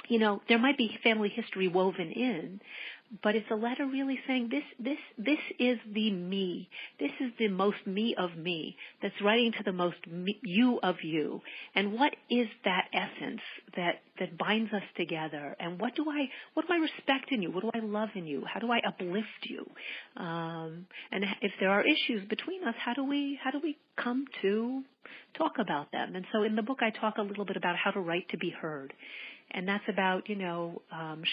you know, there might be family history woven in, but it's a letter really saying this is the me. This is the most me of me that's writing to the most me, you of you. And what is that essence that binds us together? And what do I respect in you? What do I love in you? How do I uplift you? And if there are issues between us, how do we come to talk about them? And so in the book, I talk a little bit about how to write to be heard. And that's about, you know,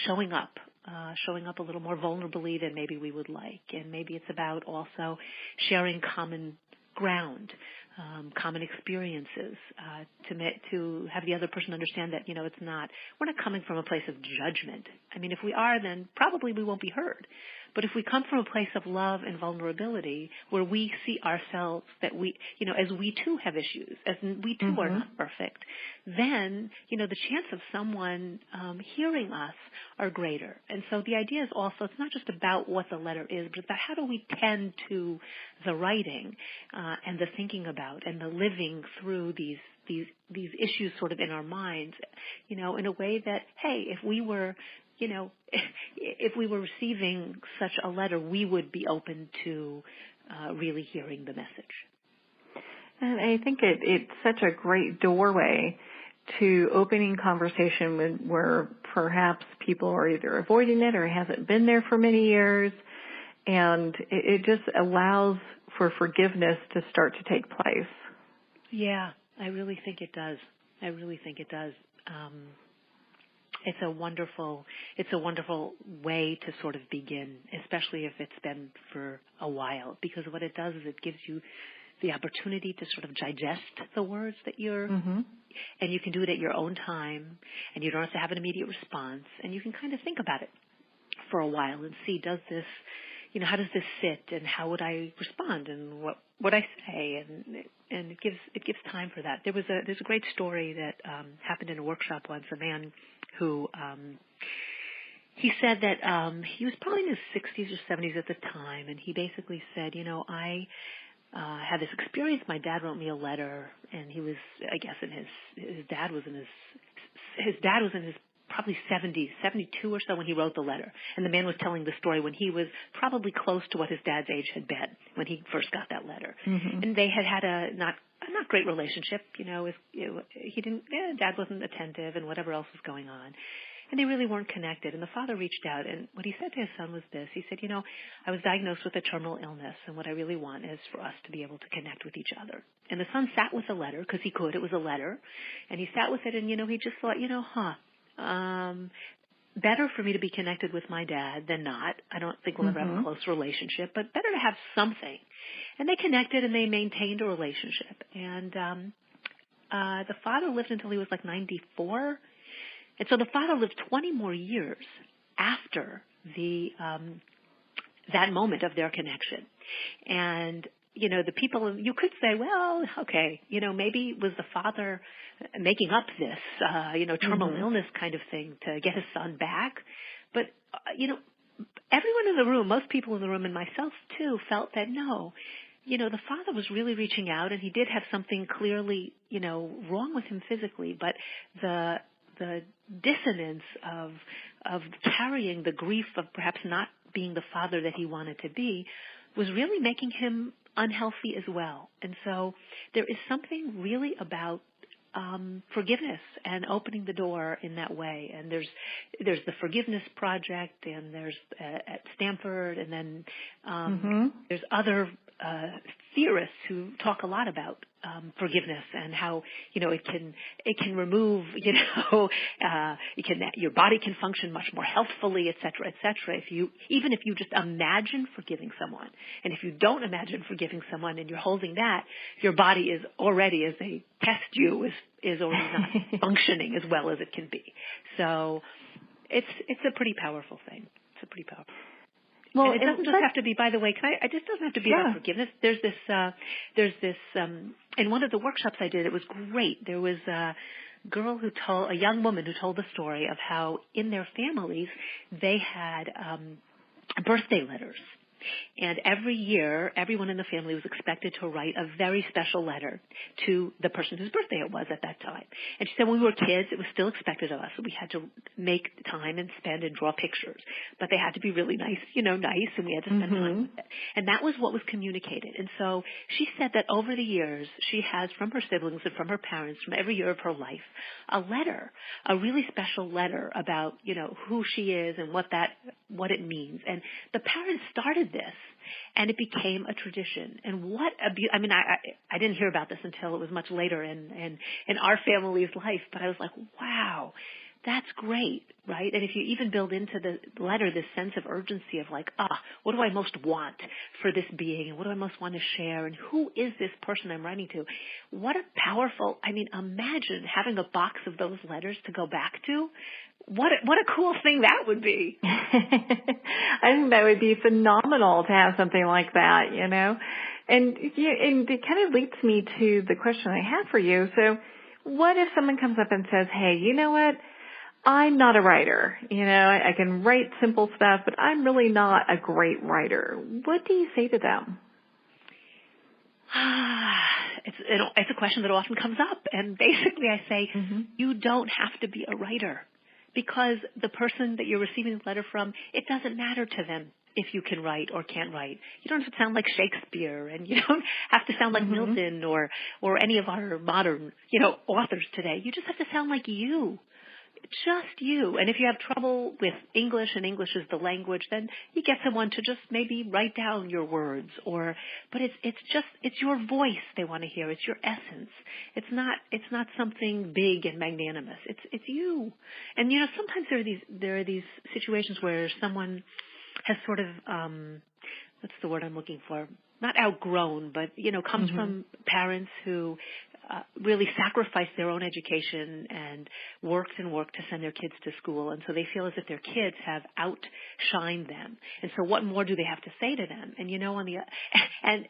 showing up a little more vulnerably than maybe we would like. And maybe it's about also sharing common ground, common experiences, to have the other person understand that, you know, we're not coming from a place of judgment. I mean, if we are, then probably we won't be heard. But if we come from a place of love and vulnerability, where we see ourselves that we, you know, as we too have issues, as we too are not perfect, then, you know, the chance of someone hearing us are greater. And so the idea is also, it's not just about what the letter is, but about how do we tend to the writing and the thinking about and the living through these issues sort of in our minds, you know, in a way that, hey, if we were receiving such a letter, we would be open to really hearing the message. And I think it's such a great doorway to opening conversation where perhaps people are either avoiding it or hasn't been there for many years. And it just allows for forgiveness to start to take place. Yeah, I really think it does. It's a wonderful way to sort of begin, especially if it's been for a while, because what it does is it gives you the opportunity to sort of digest the words that you're, and you can do it at your own time, and you don't have to have an immediate response, and you can kind of think about it for a while and see, does this, you know, how does this sit, and how would I respond, and what would I say, and it gives time for that. There's a great story that happened in a workshop once. A man who he said that he was probably in his 60s or 70s at the time, and he basically said, you know, I had this experience. My dad wrote me a letter, and he was, I guess, his dad was in his probably 70s, 72 or so when he wrote the letter. And the man was telling the story when he was probably close to what his dad's age had been when he first got that letter. And they had a not great relationship, you know. Dad wasn't attentive and whatever else was going on. And they really weren't connected. And the father reached out, and what he said to his son was this. He said, you know, I was diagnosed with a terminal illness, and what I really want is for us to be able to connect with each other. And the son sat with the letter, because he could. It was a letter. And he sat with it, and, you know, he just thought, you know, better for me to be connected with my dad than not. I don't think we'll ever have a close relationship, but better to have something. And they connected, and they maintained a relationship. And the father lived until he was like 94. And so the father lived 20 more years after that moment of their connection. And, you know, the people, you could say, well, okay, you know, maybe was the father making up this, terminal illness kind of thing to get his son back. But, everyone in the room, most people in the room and myself too, felt that no, the father was really reaching out, and he did have something clearly, wrong with him physically, but the dissonance of carrying the grief of perhaps not being the father that he wanted to be was really making him unhealthy as well. And so there is something really about forgiveness and opening the door in that way. And there's the Forgiveness Project, and there's at Stanford, and then there's other theorists who talk a lot about forgiveness and how it can remove your body can function much more healthfully, et cetera, if you just imagine forgiving someone. And if you don't imagine forgiving someone and you're holding that, your body is already, as they test you, is already not functioning as well as it can be. So it's a pretty powerful thing. Well, and it doesn't just have to be, by the way, it just doesn't have to be about forgiveness. There's this, in one of the workshops I did, it was great. There was a young woman who told the story of how in their families they had birthday letters. And every year, everyone in the family was expected to write a very special letter to the person whose birthday it was at that time. And she said when we were kids, it was still expected of us. So we had to make time and spend and draw pictures. But they had to be really nice, and we had to spend time with it. And that was what was communicated. And so she said that over the years, she has from her siblings and from her parents, from every year of her life, a letter, a really special letter about, who she is and what it means. And the parents started this, and it became a tradition. And what I didn't hear about this until it was much later in our family's life, but I was like, wow, that's great, right? And if you even build into the letter this sense of urgency of like, what do I most want for this being, and what do I most want to share, and who is this person I'm writing to? What a powerful, imagine having a box of those letters to go back to. What a cool thing that would be. I think that would be phenomenal to have something like that, And it kind of leads me to the question I have for you. So what if someone comes up and says, hey, you know what? I'm not a writer. I can write simple stuff, but I'm really not a great writer. What do you say to them? It's a question that often comes up. And basically I say, you don't have to be a writer. Because the person that you're receiving the letter from, it doesn't matter to them if you can write or can't write. You don't have to sound like Shakespeare, and you don't have to sound like Milton or any of our modern, authors today. You just have to sound like you. Just you. And if you have trouble with English, and English is the language, then you get someone to just maybe write down your words. But it's your voice they want to hear. It's your essence. It's not something big and magnanimous. It's you. And sometimes there are these situations where someone has sort of what's the word I'm looking for? Not outgrown, but comes from parents who really sacrificed their own education and worked to send their kids to school, and so they feel as if their kids have outshined them. And so, what more do they have to say to them? And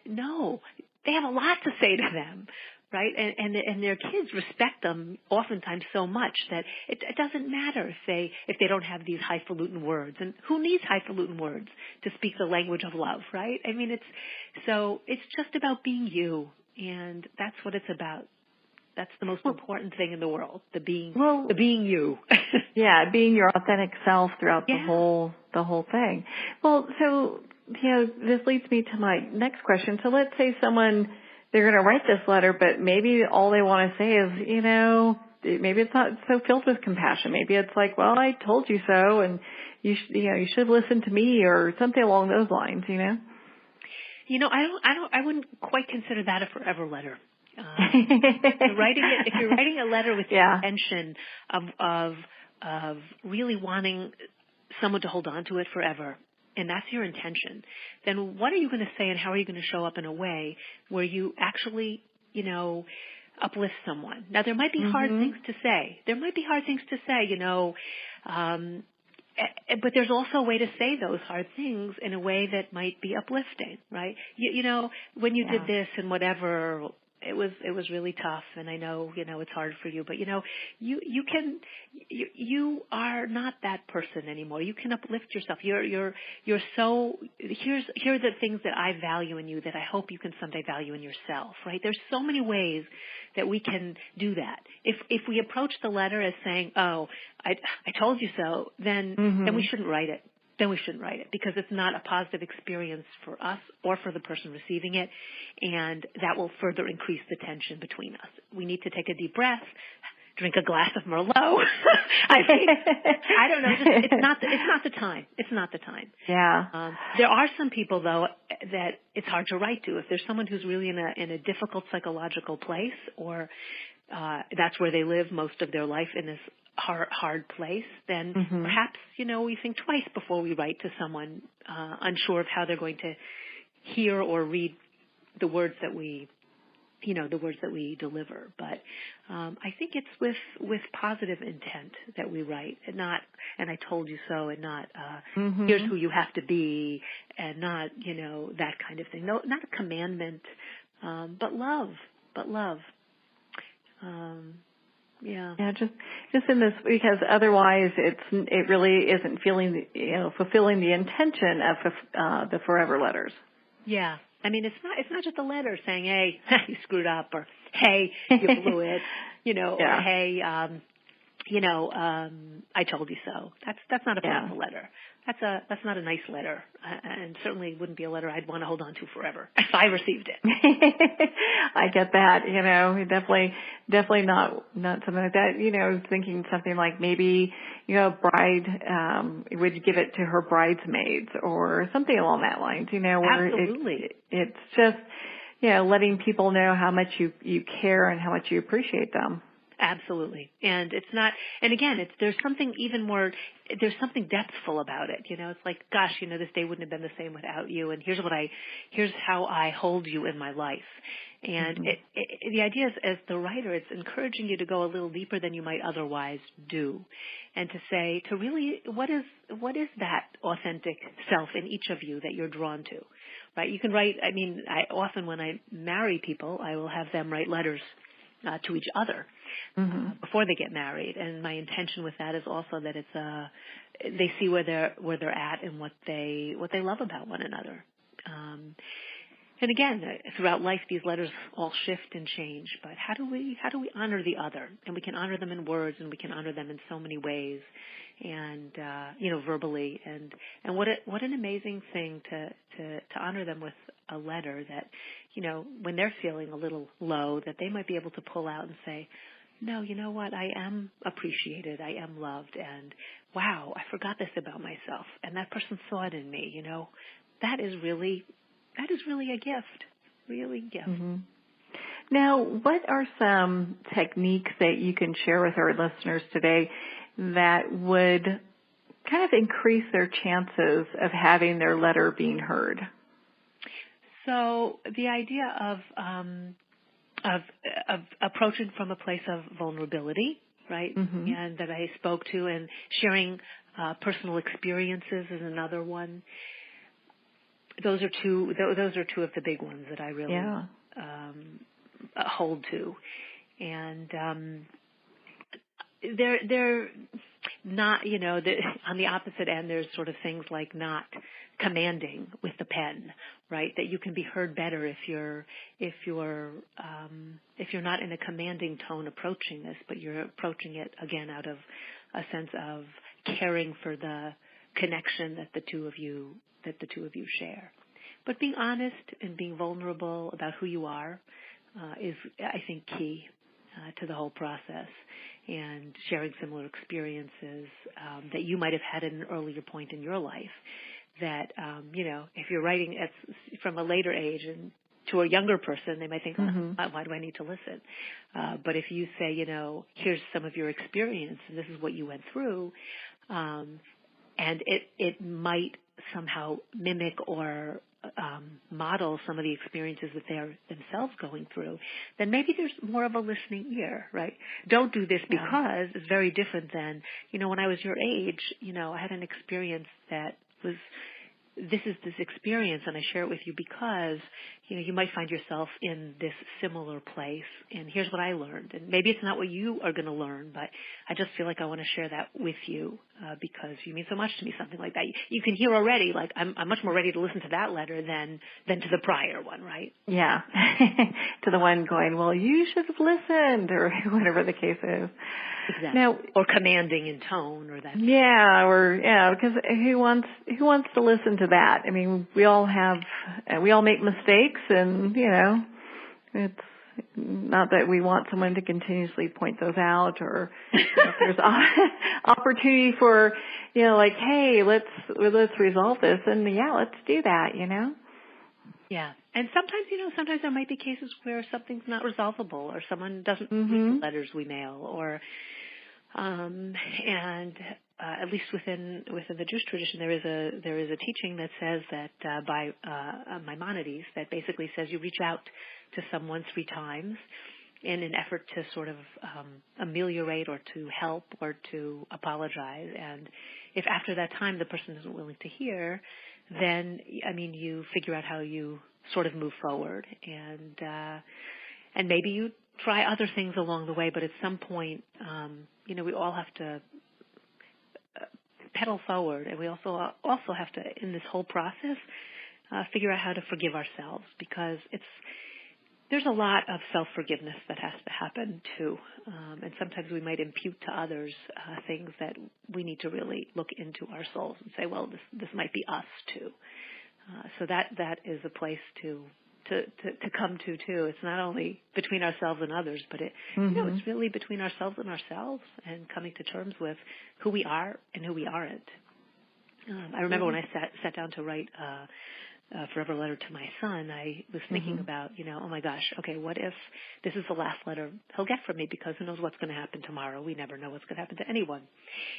no, they have a lot to say to them, right? And their kids respect them oftentimes so much that it doesn't matter if they don't have these highfalutin words. And who needs highfalutin words to speak the language of love, right? It's just about being you. And that's what it's about. That's the most important thing in the world, the being you. Yeah, being your authentic self throughout the whole thing. Well, so, this leads me to my next question. So let's say they're going to write this letter, but maybe all they want to say is, maybe it's not so filled with compassion. Maybe it's like, well, I told you so, and you should listen to me, or something along those lines, I wouldn't quite consider that a forever letter. If you're writing a letter with the intention of really wanting someone to hold on to it forever, and that's your intention, then what are you going to say, and how are you going to show up in a way where you actually, uplift someone? Now, there might be hard things to say. But there's also a way to say those hard things in a way that might be uplifting, right? When you did this and whatever, it was really tough, and I know, it's hard for you, but you are not that person anymore. You can uplift yourself. You're so, here are the things that I value in you that I hope you can someday value in yourself, right? There's so many ways that we can do that. If we approach the letter as saying, oh, I told you so, then we shouldn't write it. Then we shouldn't write it, because it's not a positive experience for us or for the person receiving it, and that will further increase the tension between us. We need to take a deep breath, drink a glass of Merlot. I don't know. It's not the time. It's not the time. Yeah. There are some people, though, that it's hard to write to. If there's someone who's really in a difficult psychological place, or that's where they live most of their life, in this hard place, then perhaps, we think twice before we write to someone, unsure of how they're going to hear or read the words that we deliver. But I think it's with positive intent that we write, and not, and I told you so, and not here's who you have to be, and not, that kind of thing. No, not a commandment, but love. Yeah, just in this, because otherwise it really isn't fulfilling the intention of the forever letters. Yeah. I mean, it's not just a letter saying, hey, you screwed up, or hey, you blew it, or hey, I told you so. That's not a beautiful letter. That's not a nice letter, and certainly wouldn't be a letter I'd want to hold on to forever if I received it. I get that. Definitely not something like that. Thinking something like maybe bride would give it to her bridesmaids or something along that lines. Where absolutely, it's just letting people know how much you care and how much you appreciate them. Absolutely. And it's not, and again, there's something even more, there's something depthful about it. It's like, gosh, this day wouldn't have been the same without you. And here's how I hold you in my life. And the idea is, as the writer, it's encouraging you to go a little deeper than you might otherwise do. And to say, really, what is that authentic self in each of you that you're drawn to, right? You can write, often when I marry people, I will have them write letters to each other before they get married, and my intention with that is also that it's they see where they're at and what they love about one another. And again, throughout life, these letters all shift and change. But how do we honor the other? And we can honor them in words, and we can honor them in so many ways, and verbally. And what an amazing thing to honor them with a letter that, when they're feeling a little low, that they might be able to pull out and say, no, you know what? I am appreciated. I am loved. And wow, I forgot this about myself. And that person saw it in me. That is really a gift. Really a gift. Mm-hmm. Now, what are some techniques that you can share with our listeners today that would kind of increase their chances of having their letter being heard? So the idea of approaching from a place of vulnerability, right? And that I spoke to, and sharing personal experiences is another one. Those are two of the big ones that I really hold to, and they're not, on the opposite end, there's sort of things like not commanding with the pen, right? That you can be heard better if you're not in a commanding tone approaching this, but you're approaching it again out of a sense of caring for the connection that the two of you share. But being honest and being vulnerable about who you are is, I think, key to the whole process, and sharing similar experiences that you might have had at an earlier point in your life. That if you're writing from a later age and to a younger person, they might think, why do I need to listen? But if you say, here's some of your experience, and this is what you went through, and it might somehow mimic or model some of the experiences that they're themselves going through, then maybe there's more of a listening ear, right? Don't do this because it's very different than, when I was your age, I had an experience that was this is this experience, and I share it with you because, you might find yourself in this similar place, and here's what I learned. And maybe it's not what you are going to learn, but I just feel like I want to share that with you because you mean so much to me, something like that. You can hear already, like, I'm much more ready to listen to that letter than to the prior one, right? Yeah. To the one going, well, you should have listened, or whatever the case is. Exactly. Now, or commanding in tone, or that. Yeah, because who wants to listen to that? I mean, we all make mistakes, and it's not that we want someone to continuously point those out, or if there's opportunity for like, hey, let's resolve this, and let's do that. Yeah, and sometimes there might be cases where something's not resolvable, or someone doesn't read the letters we mail, or at least within the Jewish tradition, there is a teaching that says that by Maimonides, that basically says you reach out to someone 3 times in an effort to sort of ameliorate, or to help, or to apologize, and if after that time the person isn't willing to hear, then you figure out how you sort of move forward, and maybe you try other things along the way, but at some point, we all have to pedal forward, and we also have to, in this whole process, figure out how to forgive ourselves, because there's a lot of self-forgiveness that has to happen too, and sometimes we might impute to others things that we need to really look into our souls and say, well, this might be us too. So that is a place to come to too. It's not only between ourselves and others, but it's really between ourselves and ourselves, and coming to terms with who we are and who we aren't. I remember when I sat down to write a forever letter to my son, I was thinking about, oh my gosh, okay, what if this is the last letter he'll get from me, because who knows what's going to happen tomorrow? We never know what's going to happen to anyone.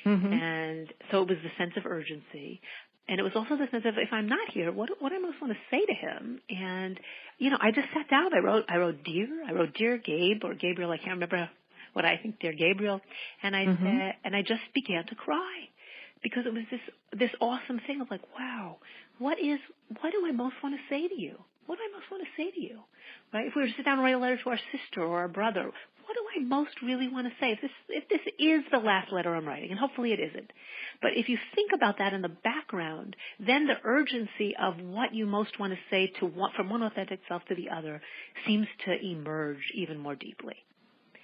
And so it was the sense of urgency. And it was also the sense of, if I'm not here, what I most want to say to him. And, I just sat down. I wrote dear Gabe, or Gabriel. I can't remember what I think, dear Gabriel. And I said, and I just began to cry, because it was this awesome thing of like, wow, what do I most want to say to you? What do I most want to say to you? Right? If we were to sit down and write a letter to our sister or our brother, what do I most really want to say? If this is the last letter I'm writing, and hopefully it isn't, but if you think about that in the background, then the urgency of what you most want to say from one authentic self to the other seems to emerge even more deeply.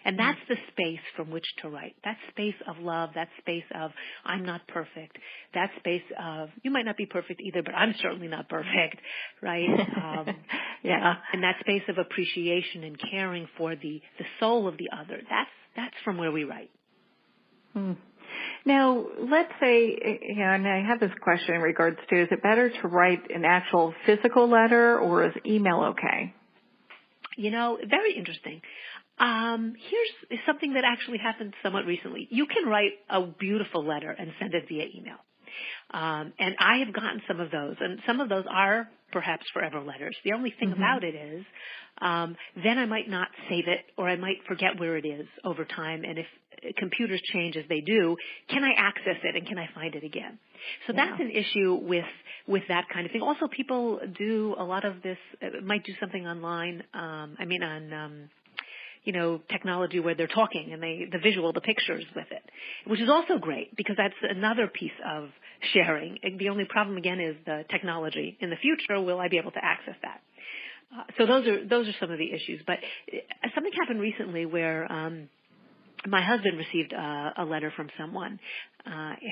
And that's the space from which to write. That space of love, that space of I'm not perfect, that space of you might not be perfect either, but I'm certainly not perfect, right? And that space of appreciation and caring for the soul of the other. That's from where we write. Now, let's say, and I have this question in regards to, is it better to write an actual physical letter, or is email okay? Very interesting. Here's something that actually happened somewhat recently. You can write a beautiful letter and send it via email. And I have gotten some of those, and some of those are perhaps forever letters. The only thing about it is, then I might not save it, or I might forget where it is over time. And if computers change as they do, can I access it and can I find it again? So that's an issue with that kind of thing. Also, people do a lot of this, might do something online, technology where they're talking and the visual, the pictures with it, which is also great, because that's another piece of sharing. The only problem, again, is the technology. In the future, will I be able to access that? So those are some of the issues. But something happened recently where my husband received a letter from someone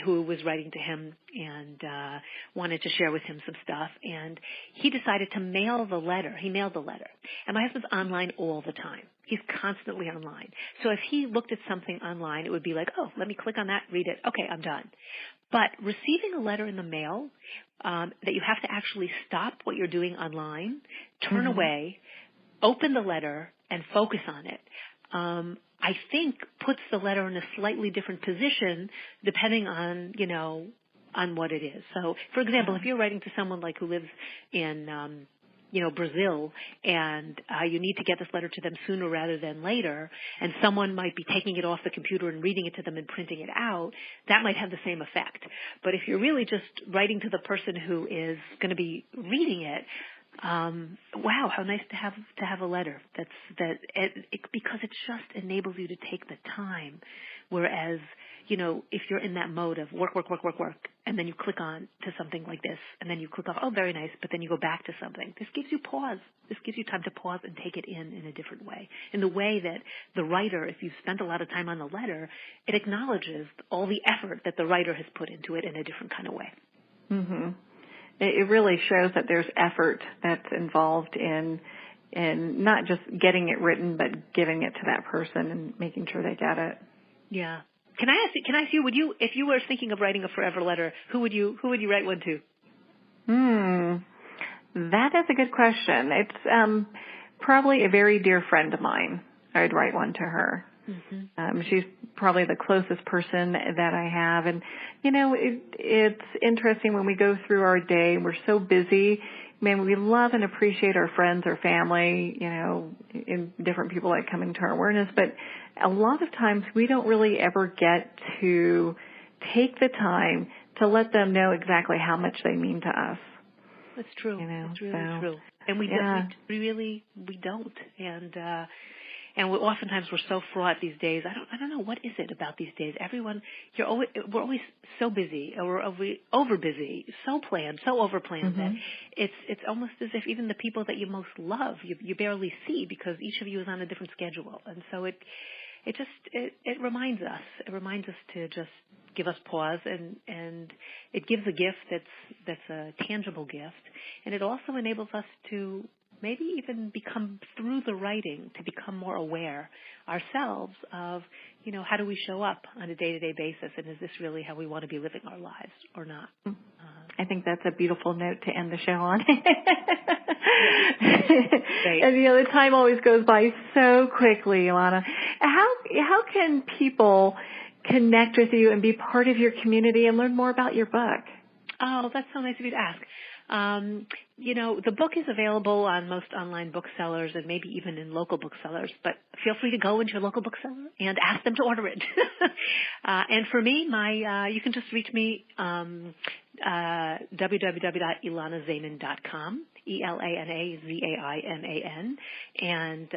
who was writing to him and wanted to share with him some stuff, and he decided to mail the letter. He mailed the letter. And my husband's online all the time. He's constantly online. So if he looked at something online, it would be like, oh, let me click on that, read it. Okay, I'm done. But receiving a letter in the mail that you have to actually stop what you're doing online, turn away, open the letter, and focus on it, I think puts the letter in a slightly different position depending on, on what it is. So, for example, if you're writing to someone like who lives in Brazil, and you need to get this letter to them sooner rather than later, and someone might be taking it off the computer and reading it to them and printing it out, that might have the same effect. But if you're really just writing to the person who is going to be reading it, wow, how nice to have a letter because it just enables you to take the time. Whereas, if you're in that mode of work, and then you click on to something like this, and then you click off, oh, very nice, but then you go back to something. This gives you pause. This gives you time to pause and take it in a different way. In the way that the writer, if you've spent a lot of time on the letter, it acknowledges all the effort that the writer has put into it in a different kind of way. Mm-hmm. It really shows that there's effort that's involved in not just getting it written, but giving it to that person and making sure they get it. Yeah. Can I ask you, if you were thinking of writing a forever letter, who would you write one to? That is a good question. It's probably a very dear friend of mine. I'd write one to her. Mm-hmm. She's probably the closest person that I have. And, it's interesting when we go through our day, we're so busy. Man, we love and appreciate our friends, our family, in different people that come into our awareness. But a lot of times we don't really ever get to take the time to let them know exactly how much they mean to us. That's true. That's really true. And we don't. And oftentimes we're so fraught these days. I don't know, what is it about these days? We're always so busy, or over busy, so planned, so overplanned that it's almost as if even the people that you most love, you barely see because each of you is on a different schedule. And so it reminds us. It reminds us to just give us pause, and it gives a gift that's a tangible gift, and it also enables us to maybe even become, through the writing, to become more aware ourselves of, how do we show up on a day-to-day basis, and is this really how we want to be living our lives or not? I think that's a beautiful note to end the show on. Right. And the time always goes by so quickly, Elana. How can people connect with you and be part of your community and learn more about your book? Oh, that's so nice of you to ask. The book is available on most online booksellers and maybe even in local booksellers, but feel free to go into your local bookseller and ask them to order it. And for me, you can just reach me, www.elanazaiman.com, ELANAZAIMAN. And,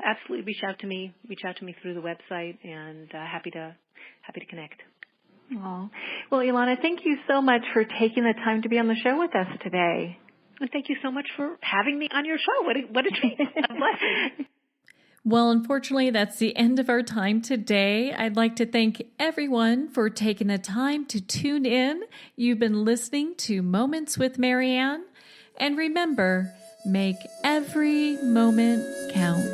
absolutely reach out to me through the website, and happy to connect. Oh. Well, Elana, thank you so much for taking the time to be on the show with us today. And thank you so much for having me on your show. What a treat. A blessing. Well, unfortunately, that's the end of our time today. I'd like to thank everyone for taking the time to tune in. You've been listening to Moments with Marianne. And remember, make every moment count.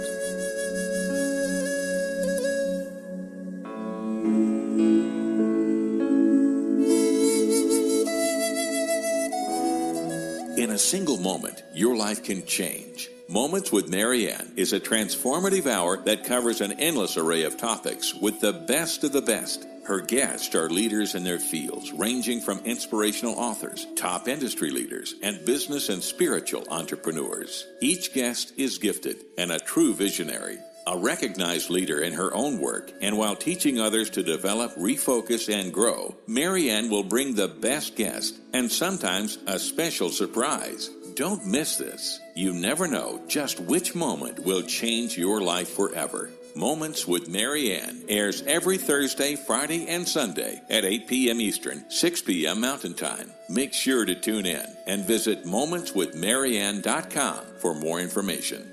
In a single moment, your life can change. Moments with Marianne is a transformative hour that covers an endless array of topics with the best of the best. Her guests are leaders in their fields, ranging from inspirational authors, top industry leaders, and business and spiritual entrepreneurs. Each guest is gifted and a true visionary, a recognized leader in her own work, and while teaching others to develop, refocus, and grow, Marianne will bring the best guest and sometimes a special surprise. Don't miss this. You never know just which moment will change your life forever. Moments with Marianne airs every Thursday, Friday, and Sunday at 8 p.m. Eastern, 6 p.m. Mountain Time. Make sure to tune in and visit momentswithmarianne.com for more information.